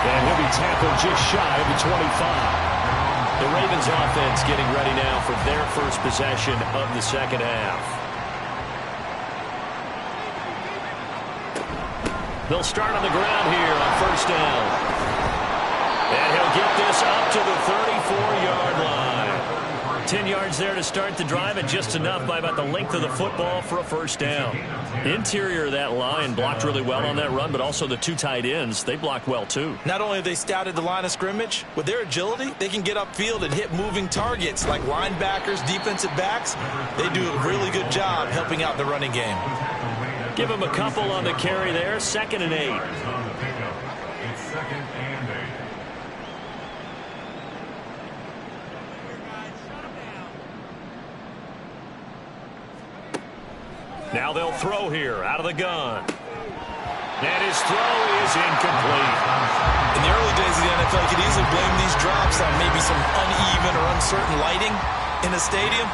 S2: And he'll be tackled just shy of the 25.
S5: The Ravens offense getting ready now for their first possession of the second half.
S2: They'll start on the ground here on first down. And he'll get this up to the 34-yard line. 10 yards there to start the drive, and just enough by about the length of the football for a first down. Interior of that line blocked really well on that run, but also the two tight ends, they blocked well too.
S3: Not only have they scouted the line of scrimmage, with their agility, they can get upfield and hit moving targets like linebackers, defensive backs. They do a really good job helping out the running game.
S2: Give him a couple on the carry there, 2nd and 8.
S4: It's 2nd and 8.
S2: Now they'll throw here out of the gun. And his throw is incomplete.
S3: In the early days of the NFL, you could easily blame these drops on maybe some uneven or uncertain lighting in a stadium.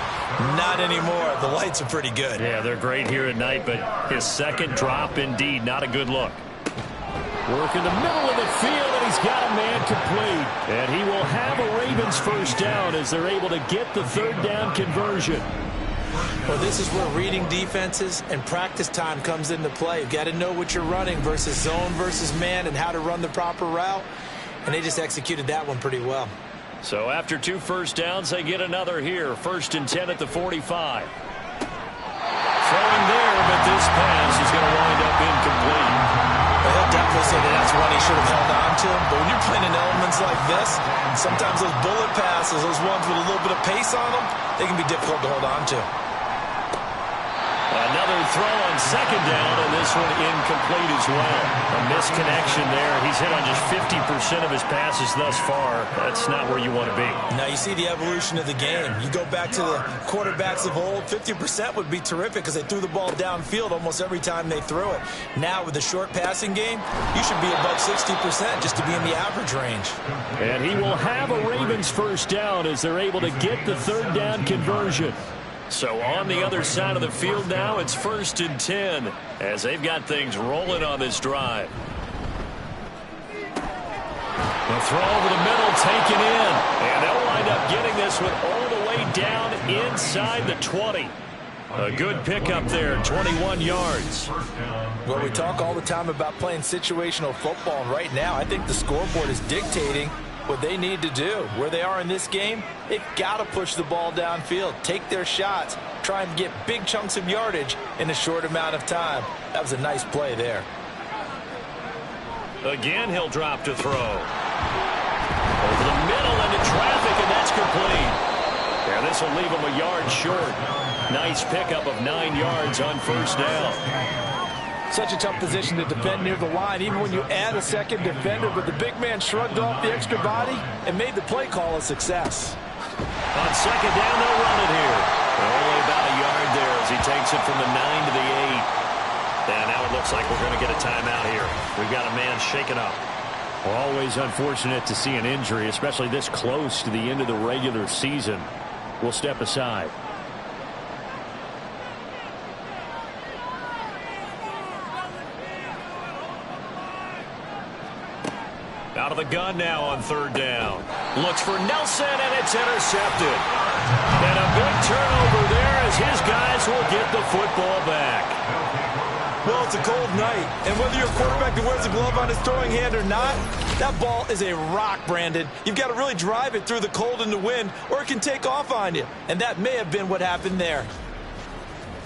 S3: Not anymore. The lights are pretty good.
S2: Yeah, they're great here at night, but his second drop, indeed, not a good look. Work in the middle of the field, and he's got a man complete. And he will have a Ravens first down as they're able to get the 3rd down conversion.
S3: Well, this is where reading defenses and practice time comes into play. You've got to know what you're running versus zone versus man and how to run the proper route. And they just executed that one pretty well.
S2: So after 2 first downs, they get another here. 1st and 10 at the 45. Throwing there, but this pass is going to wind up incomplete.
S3: Well, he'll definitely say that that's one he should have held on to. But when you're playing in elements like this, sometimes those bullet passes, those ones with a little bit of pace on them, they can be difficult to hold on to.
S2: Another throw on 2nd down, and this one incomplete as well. A misconnection there. He's hit on just 50% of his passes thus far. That's not where you want to be.
S3: Now you see the evolution of the game. You go back to the quarterbacks of old, 50% would be terrific because they threw the ball downfield almost every time they threw it. Now with the short passing game, you should be above 60% just to be in the average range.
S2: And he will have a Ravens first down as they're able to get the 3rd down conversion. So on the other side of the field now, it's 1st and 10 as they've got things rolling on this drive. The throw over the middle taken in, and they'll wind up getting this one all the way down inside the 20. A good pickup there, 21 yards.
S3: Well, we talk all the time about playing situational football, and right now I think the scoreboard is dictating what they need to do. Where they are in this game, they've got to push the ball downfield, take their shots, try and get big chunks of yardage in a short amount of time. That was a nice play there.
S2: Again, he'll drop to throw. Over the middle into traffic, and that's complete. Yeah, this will leave him a yard short. Nice pickup of 9 yards on first down.
S3: Such a tough position to defend near the line, even when you add a second defender, but the big man shrugged off the extra body and made the play call a success.
S2: On 2nd down, they'll run it here. Only about a yard there as he takes it from the 9 to the 8. And now it looks like we're going to get a timeout here. We've got a man shaken up. Well, always unfortunate to see an injury, especially this close to the end of the regular season. We'll step aside. Out of the gun now on 3rd down. Looks for Nelson, and it's intercepted. And a big turnover there as his guys will get the football back.
S3: Well, it's a cold night, and whether you're a quarterback that wears a glove on his throwing hand or not, that ball is a rock, Brandon. You've got to really drive it through the cold and the wind, or it can take off on you. And that may have been what happened there.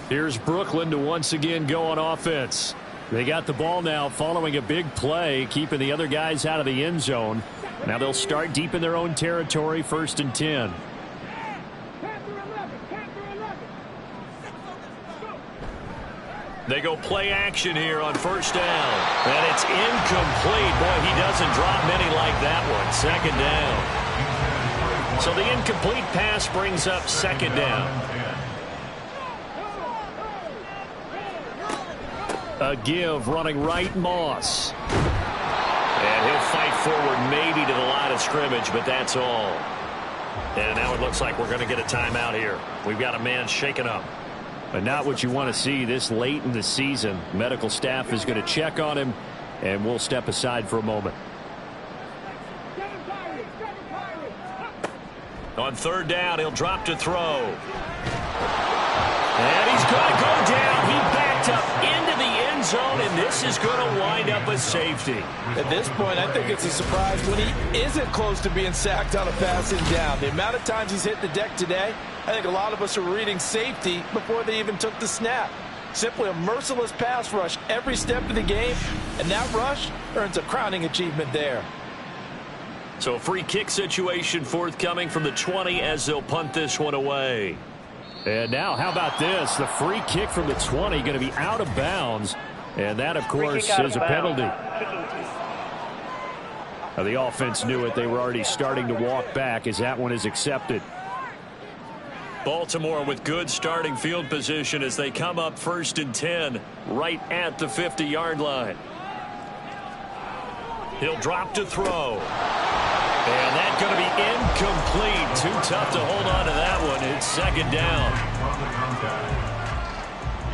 S2: Here's Brooklyn to once again go on offense. They got the ball now following a big play, keeping the other guys out of the end zone. Now they'll start deep in their own territory, 1st and 10. They go play action here on 1st down. And it's incomplete. Boy, he doesn't drop many like that one. 2nd down. So the incomplete pass brings up 2nd down. A give running right, Moss. And he'll fight forward maybe to the line of scrimmage, but that's all. And now it looks like we're going to get a timeout here. We've got a man shaken up. But not what you want to see this late in the season. Medical staff is going to check on him, and we'll step aside for a moment. On 3rd down, he'll drop to throw. And he's going to go down. He backed up into the end zone, and this is going to wind up a safety.
S3: At this point, I think it's a surprise when he isn't close to being sacked on a passing down. The amount of times he's hit the deck today, I think a lot of us are reading safety before they even took the snap. Simply a merciless pass rush every step of the game, and that rush earns a crowning achievement there.
S2: So a free kick situation forthcoming from the 20 as they'll punt this one away.
S5: And now, how about this? The free kick from the 20 going to be out of bounds. And that, of course, is a penalty. Now, the offense knew it. They were already starting to walk back as that one is accepted.
S2: Baltimore with good starting field position as they come up 1st and 10 right at the 50-yard line. He'll drop to throw. And that's going to be incomplete. Too tough to hold on to that one. It's 2nd down.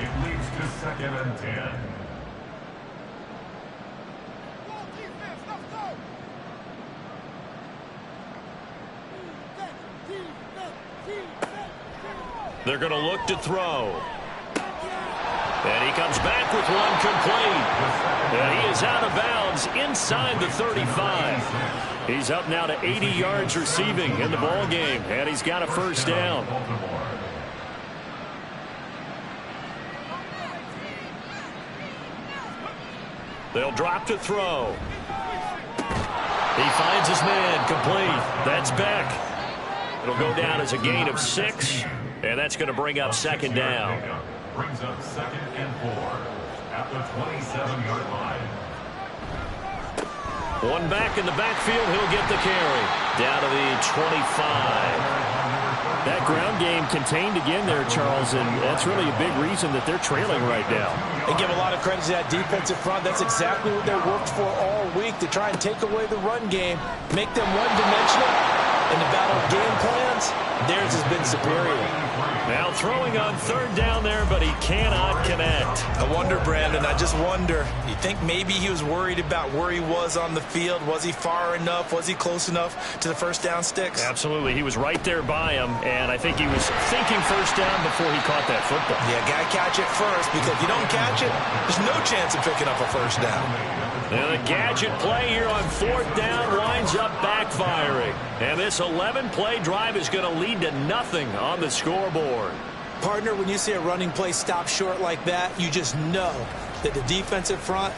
S4: It leads to 2nd and 10.
S2: They're going to look to throw. And he comes back with one complete. And he is out of bounds inside the 35. He's up now to 80 yards receiving in the ball game, and he's got a 1st down. They'll drop to throw. He finds his man complete. That's Beck. It'll go down as a gain of 6. And that's going to bring up 2nd down.
S4: Brings up 2nd and 4 at the 27-yard line.
S2: One back in the backfield. He'll get the carry. Down to the 25.
S5: That ground game contained again there, Charles, and that's really a big reason that they're trailing right now.
S3: They give a lot of credit to that defensive front. That's exactly what they worked for all week, to try and take away the run game, make them one-dimensional. In the battle of game plans, theirs has been superior.
S2: Now throwing on 3rd down there, but he cannot connect.
S3: I wonder, Brandon, I just wonder, you think maybe he was worried about where he was on the field? Was he far enough? Was he close enough to the 1st down sticks?
S2: Absolutely. He was right there by him, and I think he was thinking 1st down before he caught that football.
S3: Yeah, got to catch it first, because if you don't catch it, there's no chance of picking up a 1st down.
S2: And the gadget play here on 4th down winds up backfiring. And this 11-play drive is going to lead to nothing on the scoreboard.
S3: Partner, when you see a running play stop short like that, you just know that the defensive front,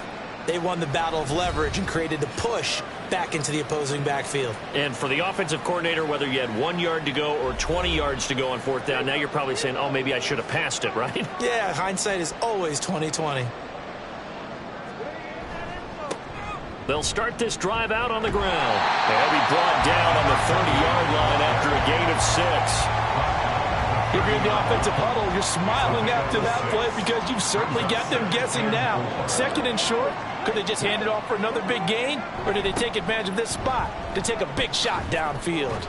S3: they won the battle of leverage and created the push back into the opposing backfield.
S2: And for the offensive coordinator, whether you had 1 yard to go or 20 yards to go on 4th down, now you're probably saying, oh, maybe I should have passed it, right?
S3: Yeah, hindsight is always 20/20.
S2: They'll start this drive out on the ground. They'll be brought down on the 30-yard line after a gain of 6.
S3: If you're in the offensive huddle, you're smiling after that play because you've certainly got them guessing now. 2nd and short, could they just hand it off for another big gain? Or did they take advantage of this spot to take a big shot downfield?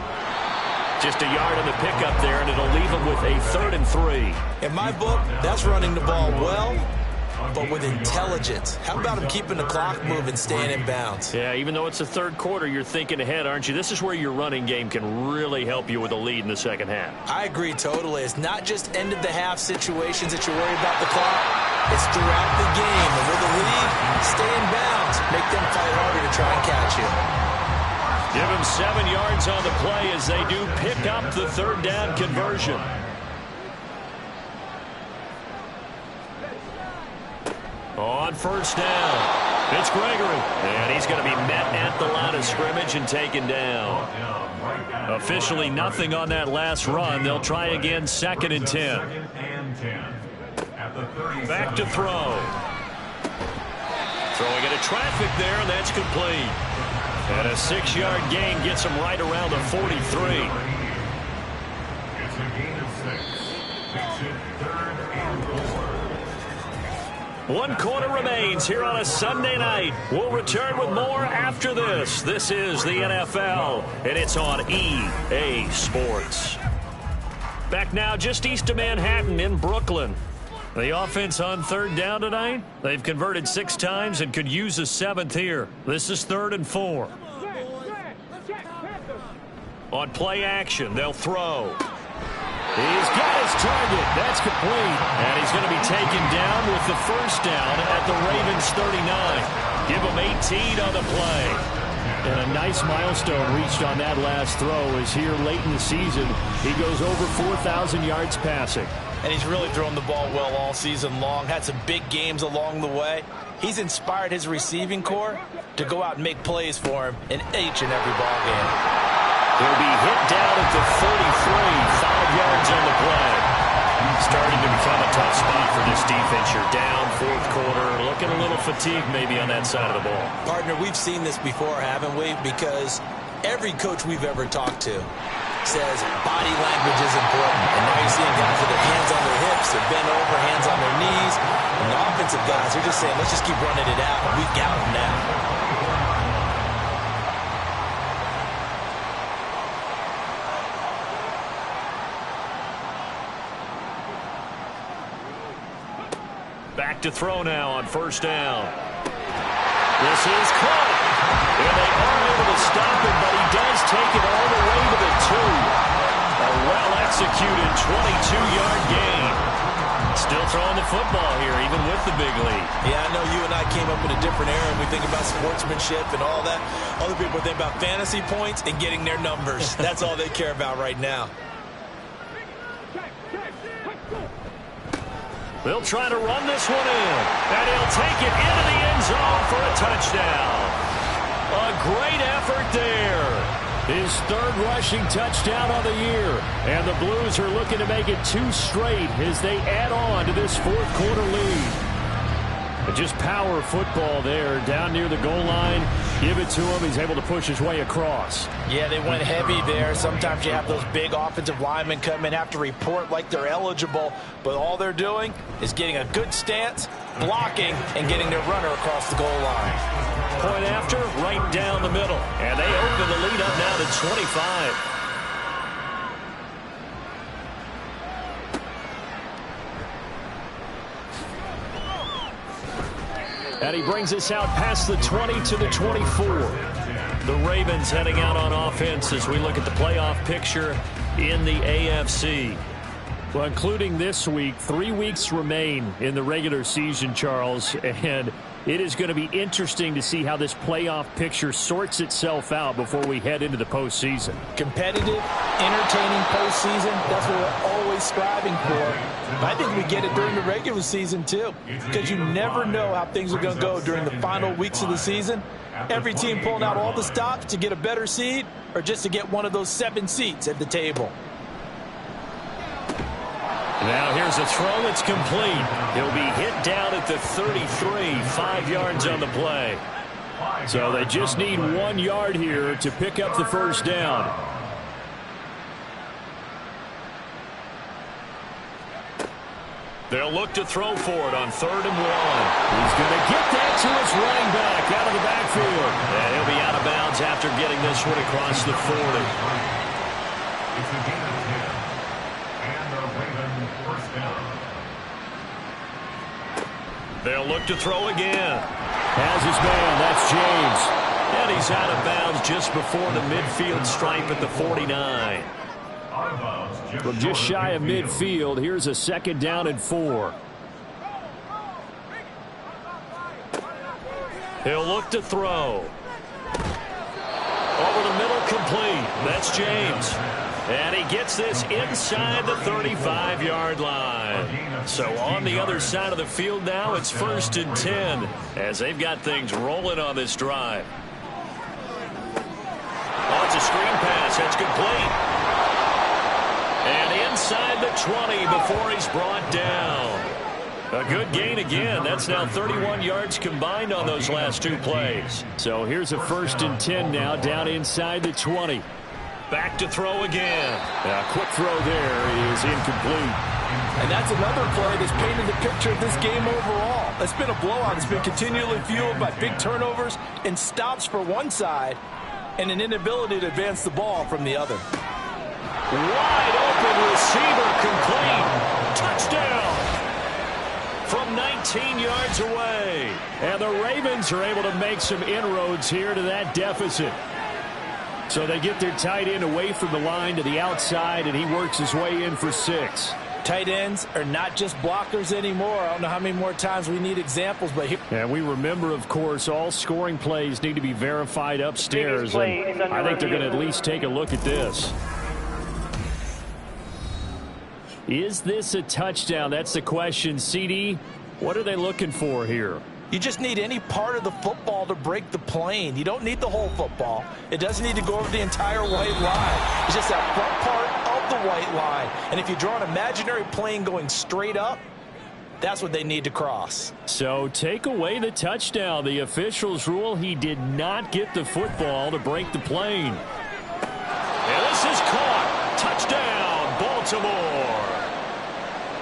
S2: Just a yard on the pickup there, and it'll leave them with a 3rd and 3.
S3: In my book, that's running the ball well, but with intelligence. How about him keeping the clock moving, staying in bounds?
S2: Yeah, even though it's the 3rd quarter, you're thinking ahead, aren't you? This is where your running game can really help you with a lead in the 2nd half.
S3: I agree totally. It's not just end-of-the-half situations that you're worried about the clock. It's throughout the game. And with the lead, stay in bounds. Make them fight harder to try and catch you.
S2: Give him 7 yards on the play as they do pick up the 3rd down conversion. On 1st down, it's Gregory. And he's going to be met at the line of scrimmage and taken down. Officially nothing on that last run. They'll try again 2nd and 10. Back to throw. Throwing into traffic there, and that's complete. And a 6-yard gain gets him right around the 43.
S4: It's a gain of 6. Makes it 3rd and 4.
S2: 1 quarter remains here on a Sunday night. We'll return with more after this. This is the NFL, and it's on EA Sports. Back now just east of Manhattan in Brooklyn. The offense on 3rd down tonight. They've converted 6 times and could use a 7th here. This is 3rd and 4. On play action, they'll throw. He's got his target. That's complete. And he's going to be taken down with the first down at the Ravens 39. Give him 18 on the play. And a nice milestone reached on that last throw as here late in the season, he goes over 4,000 yards passing.
S3: And he's really thrown the ball well all season long. Had some big games along the way. He's inspired his receiving corps to go out and make plays for him in each and every ball game.
S2: He'll be hit down at the 33, 5 yards on the play. Starting to become a tough spot for this defense. You're down fourth quarter, looking a little fatigued maybe on that side of the ball.
S3: Partner, we've seen this before, haven't we? Because every coach we've ever talked to says body language is important. And now you're seeing guys with their hands on their hips, they're bent over, hands on their knees. And the offensive guys are just saying, let's just keep running it out. We've got them now.
S2: Back to throw now on first down. This is caught. And they are able to stop him, but he does take it all the way to the 2. A well-executed 22-yard gain. Still throwing the football here, even with the big lead.
S3: Yeah, I know you and I came up in a different era, and we think about sportsmanship and all that. Other people think about fantasy points and getting their numbers. That's all they care about right now.
S2: They'll try to run this one in, and he'll take it into the end zone for a touchdown. A great effort there. His third rushing touchdown of the year, and the Blues are looking to make it 2 straight as they add on to this fourth quarter lead. But just power football there down near the goal line. Give it to him. He's able to push his way across.
S3: Yeah, they went heavy there. Sometimes you have those big offensive linemen come in, have to report like they're eligible, but all they're doing is getting a good stance, blocking, and getting their runner across the goal line.
S2: Point after, right down the middle. And they open the lead up now to 25. And he brings us out past the 20 to the 24. The Ravens heading out on offense as we look at the playoff picture in the AFC. Well, including this week, 3 weeks remain in the regular season, Charles, and it is going to be interesting to see how this playoff picture sorts itself out before we head into the postseason.
S3: Competitive, entertaining postseason, that's what we're always striving for. I think we get it during the regular season, too, because you never know how things are going to go during the final weeks of the season. Every team pulling out all the stops to get a better seed or just to get one of those 7 seats at the table.
S2: Now here's a throw that's complete. He'll be hit down at the 33, 5 yards on the play. So they just need 1 yard here to pick up the first down. They'll look to throw for it on 3rd and 1. He's going to get that to his running back out of the backfield. And he'll be out of bounds after getting this one across the 40.
S4: It's a gain of 10. And the Ravens first down.
S2: They'll look to throw again. Has his man, that's James. And he's out of bounds just before the midfield stripe at the 49. From just shy of midfield, here's a 2nd down and 4. He'll look to throw. Over the middle, complete. That's James. And he gets this inside the 35-yard line. So on the other side of the field now, it's 1st and 10 as they've got things rolling on this drive. Oh, it's a screen pass. That's complete. And inside the 20 before he's brought down. A good gain again. That's now 31 yards combined on those last 2 plays. So here's a 1st and 10 now down inside the 20. Back to throw again. A quick throw there is incomplete.
S3: And that's another play that's painted the picture of this game overall. It's been a blowout. It's been continually fueled by big turnovers and stops for one side and an inability to advance the ball from the other.
S2: Wide open receiver, complete. Touchdown from 19 yards away. And the Ravens are able to make some inroads here to that deficit. So they get their tight end away from the line to the outside, and he works his way in for 6.
S3: Tight ends are not just blockers anymore. I don't know how many more times we need examples, but here.
S2: And we remember, of course, all scoring plays need to be verified upstairs. And I think they're going to at least take a look at this. Is this a touchdown? That's the question. CD, what are they looking for here?
S3: You just need any part of the football to break the plane. You don't need the whole football. It doesn't need to go over the entire white line. It's just that front part of the white line. And if you draw an imaginary plane going straight up, that's what they need to cross. So
S2: take away the touchdown. The officials rule he did not get the football to break the plane.
S5: And this is caught. Touchdown, Baltimore.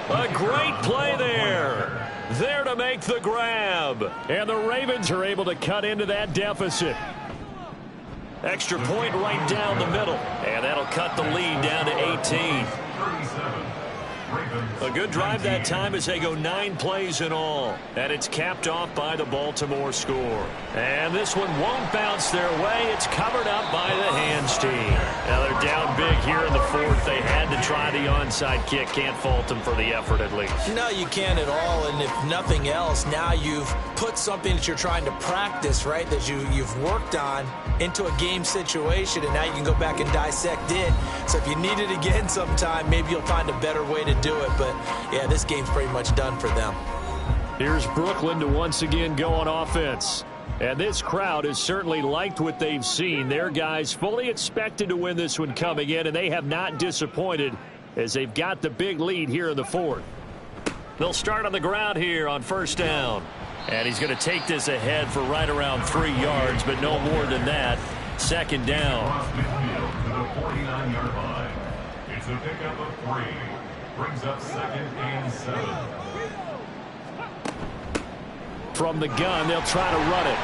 S5: A great play there. There to make the grab.
S2: And the Ravens are able to cut into that deficit.
S5: Extra point right down the middle. And that'll cut the lead down to 18. A good drive that time as they go 9 plays in all. And it's capped off by the Baltimore score. And this one won't bounce their way. It's covered up by the hands team. Now they're down big here in the 4th. They had to try the onside kick. Can't fault them for the effort at least.
S3: No, you can't at all. And if nothing else, now you've put something that you're trying to practice, right, that you've worked on into a game situation, and now you can go back and dissect it. So if you need it again sometime, maybe you'll find a better way to do it. But, yeah, this game's pretty much done for them.
S2: Here's Brooklyn to once again go on offense. And this crowd has certainly liked what they've seen. Their guys fully expected to win this one coming in, and they have not disappointed as they've got the big lead here in the 4th.
S5: They'll start on the ground here on 1st down.
S2: And he's going to take this ahead for right around 3 yards, but no more than that. 2nd down.
S4: Across midfield to the 49-yard line. It's a pickup of 3. Brings up 2nd and 7.
S2: From the gun, they'll try to run it.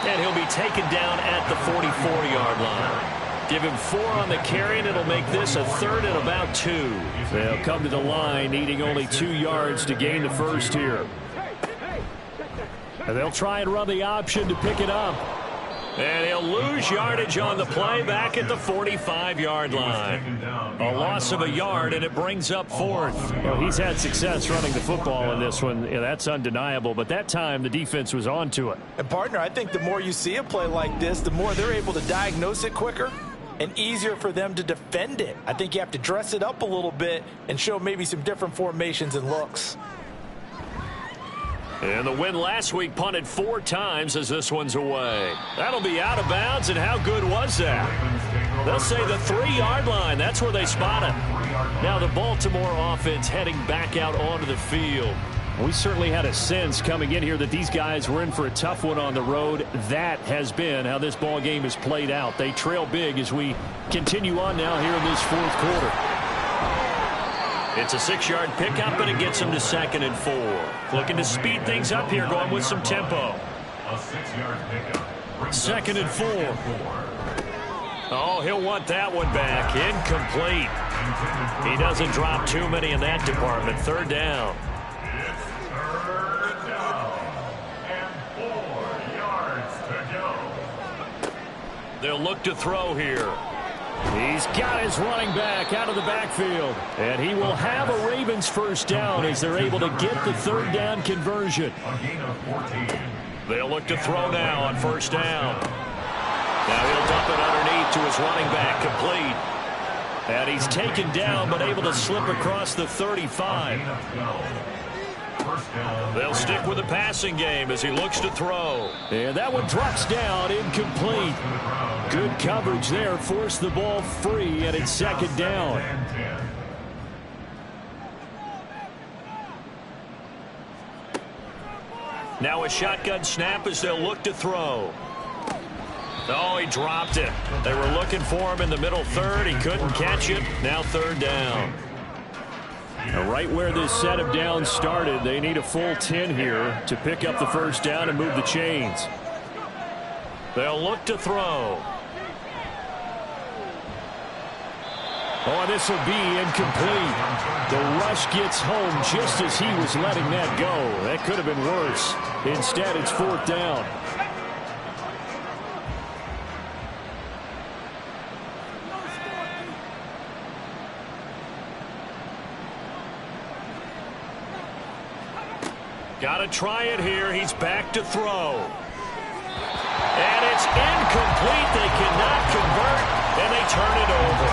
S5: And he'll be taken down at the 44-yard line. Give him 4 on the carry, and it'll make this a 3rd and about 2.
S2: They'll come to the line, needing only 2 yards to gain the first here. And they'll try and run the option to pick it up.
S5: And he'll lose yardage on the play back at the 45-yard line. A loss of a yard, and it brings up 4th.
S2: Well, he's had success running the football in this one. Yeah, that's undeniable. But that time, the defense was on to it.
S3: And, partner, I think the more you see a play like this, the more they're able to diagnose it quicker and easier for them to defend it. I think you have to dress it up a little bit and show maybe some different formations and looks.
S5: And the win last week punted 4 times as this one's away. That'll be out of bounds, and how good was that? They'll say the 3-yard line. That's where they spot it. Now the Baltimore offense heading back out onto the field.
S2: We certainly had a sense coming in here that these guys were in for a tough one on the road. That has been how this ball game has played out. They trail big as we continue on now here in this 4th quarter.
S5: It's a 6-yard pickup, and it gets them to 2nd and 4. Looking to speed things up here, going with some tempo.
S4: A 6-yard pickup.
S5: 2nd and 4. Oh, he'll want that one back. Incomplete. He doesn't drop too many in that department. 3rd down.
S4: It's 3rd down. And 4 yards to go.
S5: They'll look to throw here.
S2: He's got his running back out of the backfield. And he will have a Ravens 1st down as they're able to get the 3rd down conversion.
S4: A gain of 14.
S5: They'll look to throw now on 1st down. Now he'll dump it underneath to his running back, complete.
S2: And he's taken down but able to slip across the 35.
S5: They'll stick with the passing game as he looks to throw.
S2: And that one drops down, incomplete. Good coverage there, forced the ball free, and it's 2nd down.
S5: Now a shotgun snap as they'll look to throw. Oh, he dropped it. They were looking for him in the middle 3rd. He couldn't catch it. Now 3rd down.
S2: Now right where this set of downs started, they need a full 10 here to pick up the 1st down and move the chains.
S5: They'll look to throw.
S2: Oh, this will be incomplete. The rush gets home just as he was letting that go. That could have been worse. Instead, it's 4th down. Got to try it here. He's back to throw. And it's incomplete. They cannot convert, and they turn it over.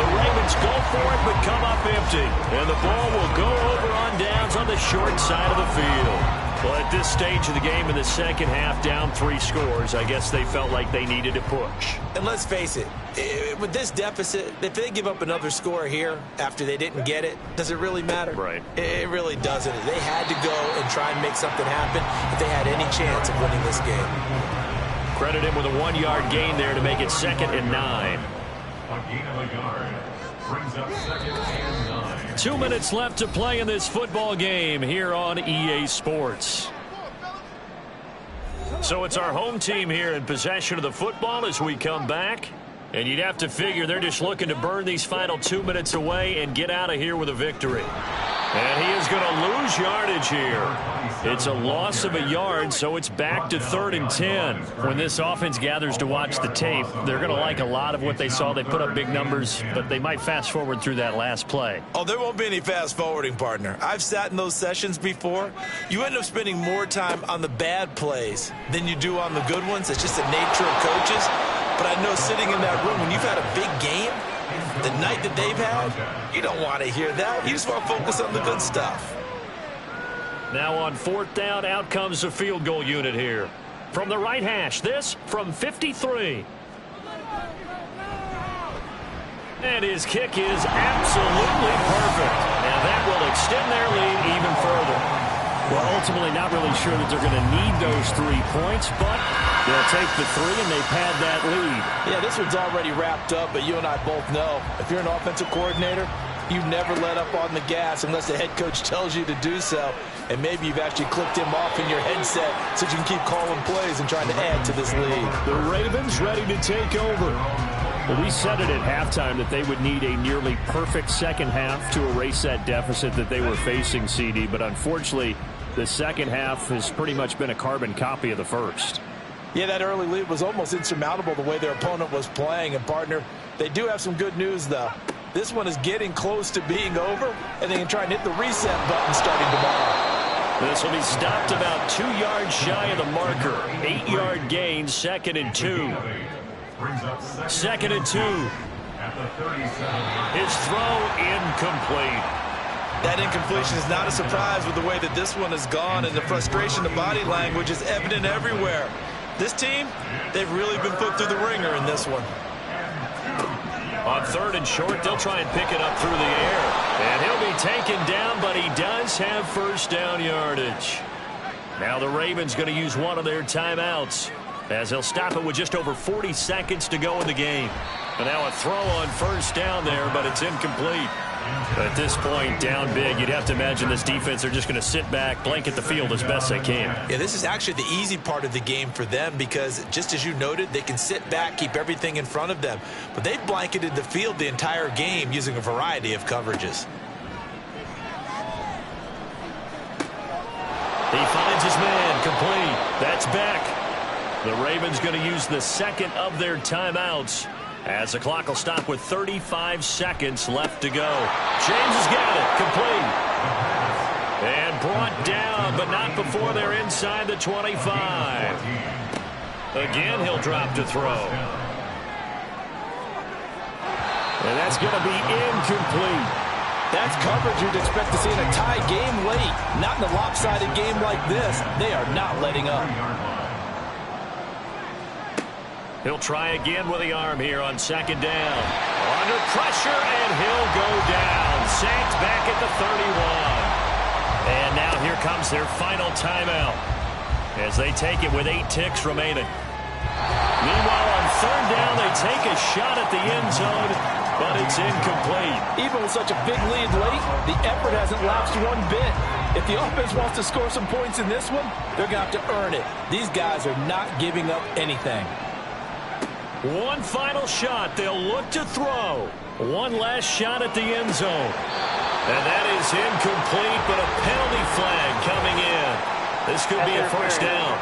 S2: The Ravens go for it, but come up empty. And the ball will go over on downs on the short side of the field. Well, at this stage of the game in the second half, down 3 scores, I guess they felt like they needed to push.
S3: And let's face it, with this deficit, if they give up another score here after they didn't get it, does it really matter?
S2: Right.
S3: It really doesn't. They had to go and try and make something happen if they had any chance of winning this game.
S2: Credit him with a 1-yard gain there to make it 2nd and 9.
S4: A gain of a yard brings up 2nd and 9.
S2: 2 minutes left to play in this football game here on EA Sports. So it's our home team here in possession of the football as we come back. And you'd have to figure they're just looking to burn these final 2 minutes away and get out of here with a victory. And he is going to lose yardage here. It's a loss of a yard, so it's back to 3rd and 10. When this offense gathers to watch the tape, they're going to like a lot of what they saw. They put up big numbers, but they might fast forward through that last play.
S3: Oh, there won't be any fast forwarding, partner. I've sat in those sessions before. You end up spending more time on the bad plays than you do on the good ones. It's just the nature of coaches. But I know sitting in that room, when you've had a big game, the night that they've had, you don't want to hear that. You just want to focus on the good stuff.
S2: Now on 4th down, out comes the field goal unit here. From the right hash, this from 53. And his kick is absolutely perfect. Now that will extend their lead even further. Well, ultimately not really sure that they're going to need those 3 points, but they'll take the 3 and they pad that lead.
S3: Yeah, this one's already wrapped up, but you and I both know if you're an offensive coordinator, you never let up on the gas unless the head coach tells you to do so. And maybe you've actually clicked him off in your headset so you can keep calling plays and trying to add to this lead.
S2: The Ravens ready to take over. Well, we said it at halftime that they would need a nearly perfect second half to erase that deficit that they were facing, CD. But unfortunately, the second half has pretty much been a carbon copy of the first.
S3: Yeah, that early lead was almost insurmountable the way their opponent was playing. And, partner, they do have some good news, though. This one is getting close to being over, and they can try and hit the reset button starting tomorrow.
S2: This will be stopped about 2 yards shy of the marker. 8-yard gain, 2nd and 2. 2nd and 2. His throw incomplete.
S3: That incompletion is not a surprise with the way that this one has gone, and the frustration, the body language is evident everywhere. This team, they've really been put through the ringer in this one.
S2: On 3rd and short, they'll try and pick it up through the air. And he'll be taken down, but he does have 1st down yardage. Now the Ravens going to use one of their timeouts as they'll stop it with just over 40 seconds to go in the game. And now a throw on 1st down there, but it's incomplete. At this point, down big, you'd have to imagine this defense are just going to sit back, blanket the field as best they can.
S3: Yeah, this is actually the easy part of the game for them because, just as you noted, they can sit back, keep everything in front of them. But they've blanketed the field the entire game using a variety of coverages.
S2: He finds his man, complete. That's back. The Ravens going to use the 2nd of their timeouts as the clock will stop with 35 seconds left to go. James has got it, complete. And brought down, but not before they're inside the 25. Again, he'll drop to throw. And that's going to be incomplete.
S3: That's coverage you'd expect to see in a tie game late. Not in a lopsided game like this. They are not letting up.
S2: He'll try again with the arm here on 2nd down. Under pressure, and he'll go down. Sacked back at the 31. And now here comes their final timeout as they take it with 8 ticks remaining. Meanwhile, on 3rd down, they take a shot at the end zone, but it's incomplete.
S3: Even with such a big lead late, the effort hasn't lapsed one bit. If the offense wants to score some points in this one, they're going to have to earn it. These guys are not giving up anything.
S2: One final shot. They'll look to throw. One last shot at the end zone. And that is incomplete, but a penalty flag coming in. This could be a 1st down.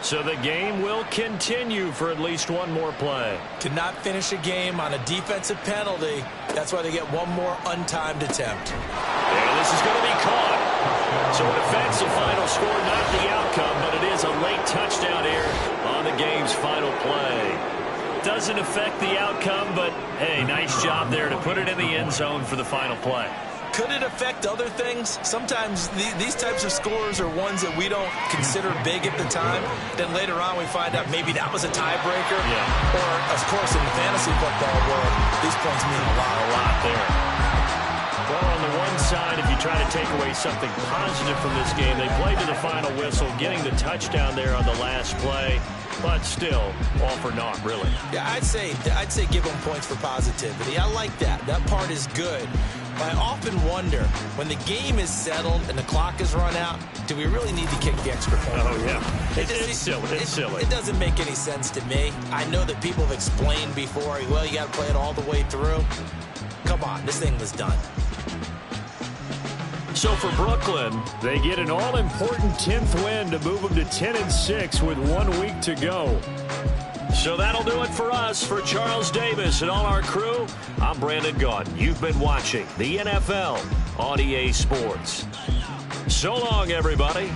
S2: So the game will continue for at least one more play.
S3: Cannot finish a game on a defensive penalty. That's why they get one more untimed attempt.
S2: And this is going to be caught. So it affects the final score, not the outcome, but it is a late touchdown here on the game's final play. Doesn't affect the outcome, but hey, nice job there to put it in the end zone for the final play.
S3: Could it affect other things? Sometimes these types of scores are ones that we don't consider big at the time. Then later on we find out maybe that was a tiebreaker.
S2: Yeah.
S3: Or, of course, in the fantasy football world, these points mean a lot there.
S2: Well, on the one side, if you try to take away something positive from this game, they played to the final whistle, getting the touchdown there on the last play. But still, all for naught, really.
S3: Yeah, I'd say give them points for positivity. I like that. That part is good. But I often wonder, when the game is settled and the clock is run out, do we really need to kick the extra point?
S2: Oh, yeah. It's silly.
S3: It doesn't make any sense to me. I know that people have explained before, well, you got to play it all the way through. Come on, this thing was done.
S2: So for Brooklyn, they get an all-important 10th win to move them to 10-6 with 1 week to go. So that'll do it for us. For Charles Davis and all our crew, I'm Brandon Gaudin. You've been watching the NFL on EA Sports. So long, everybody.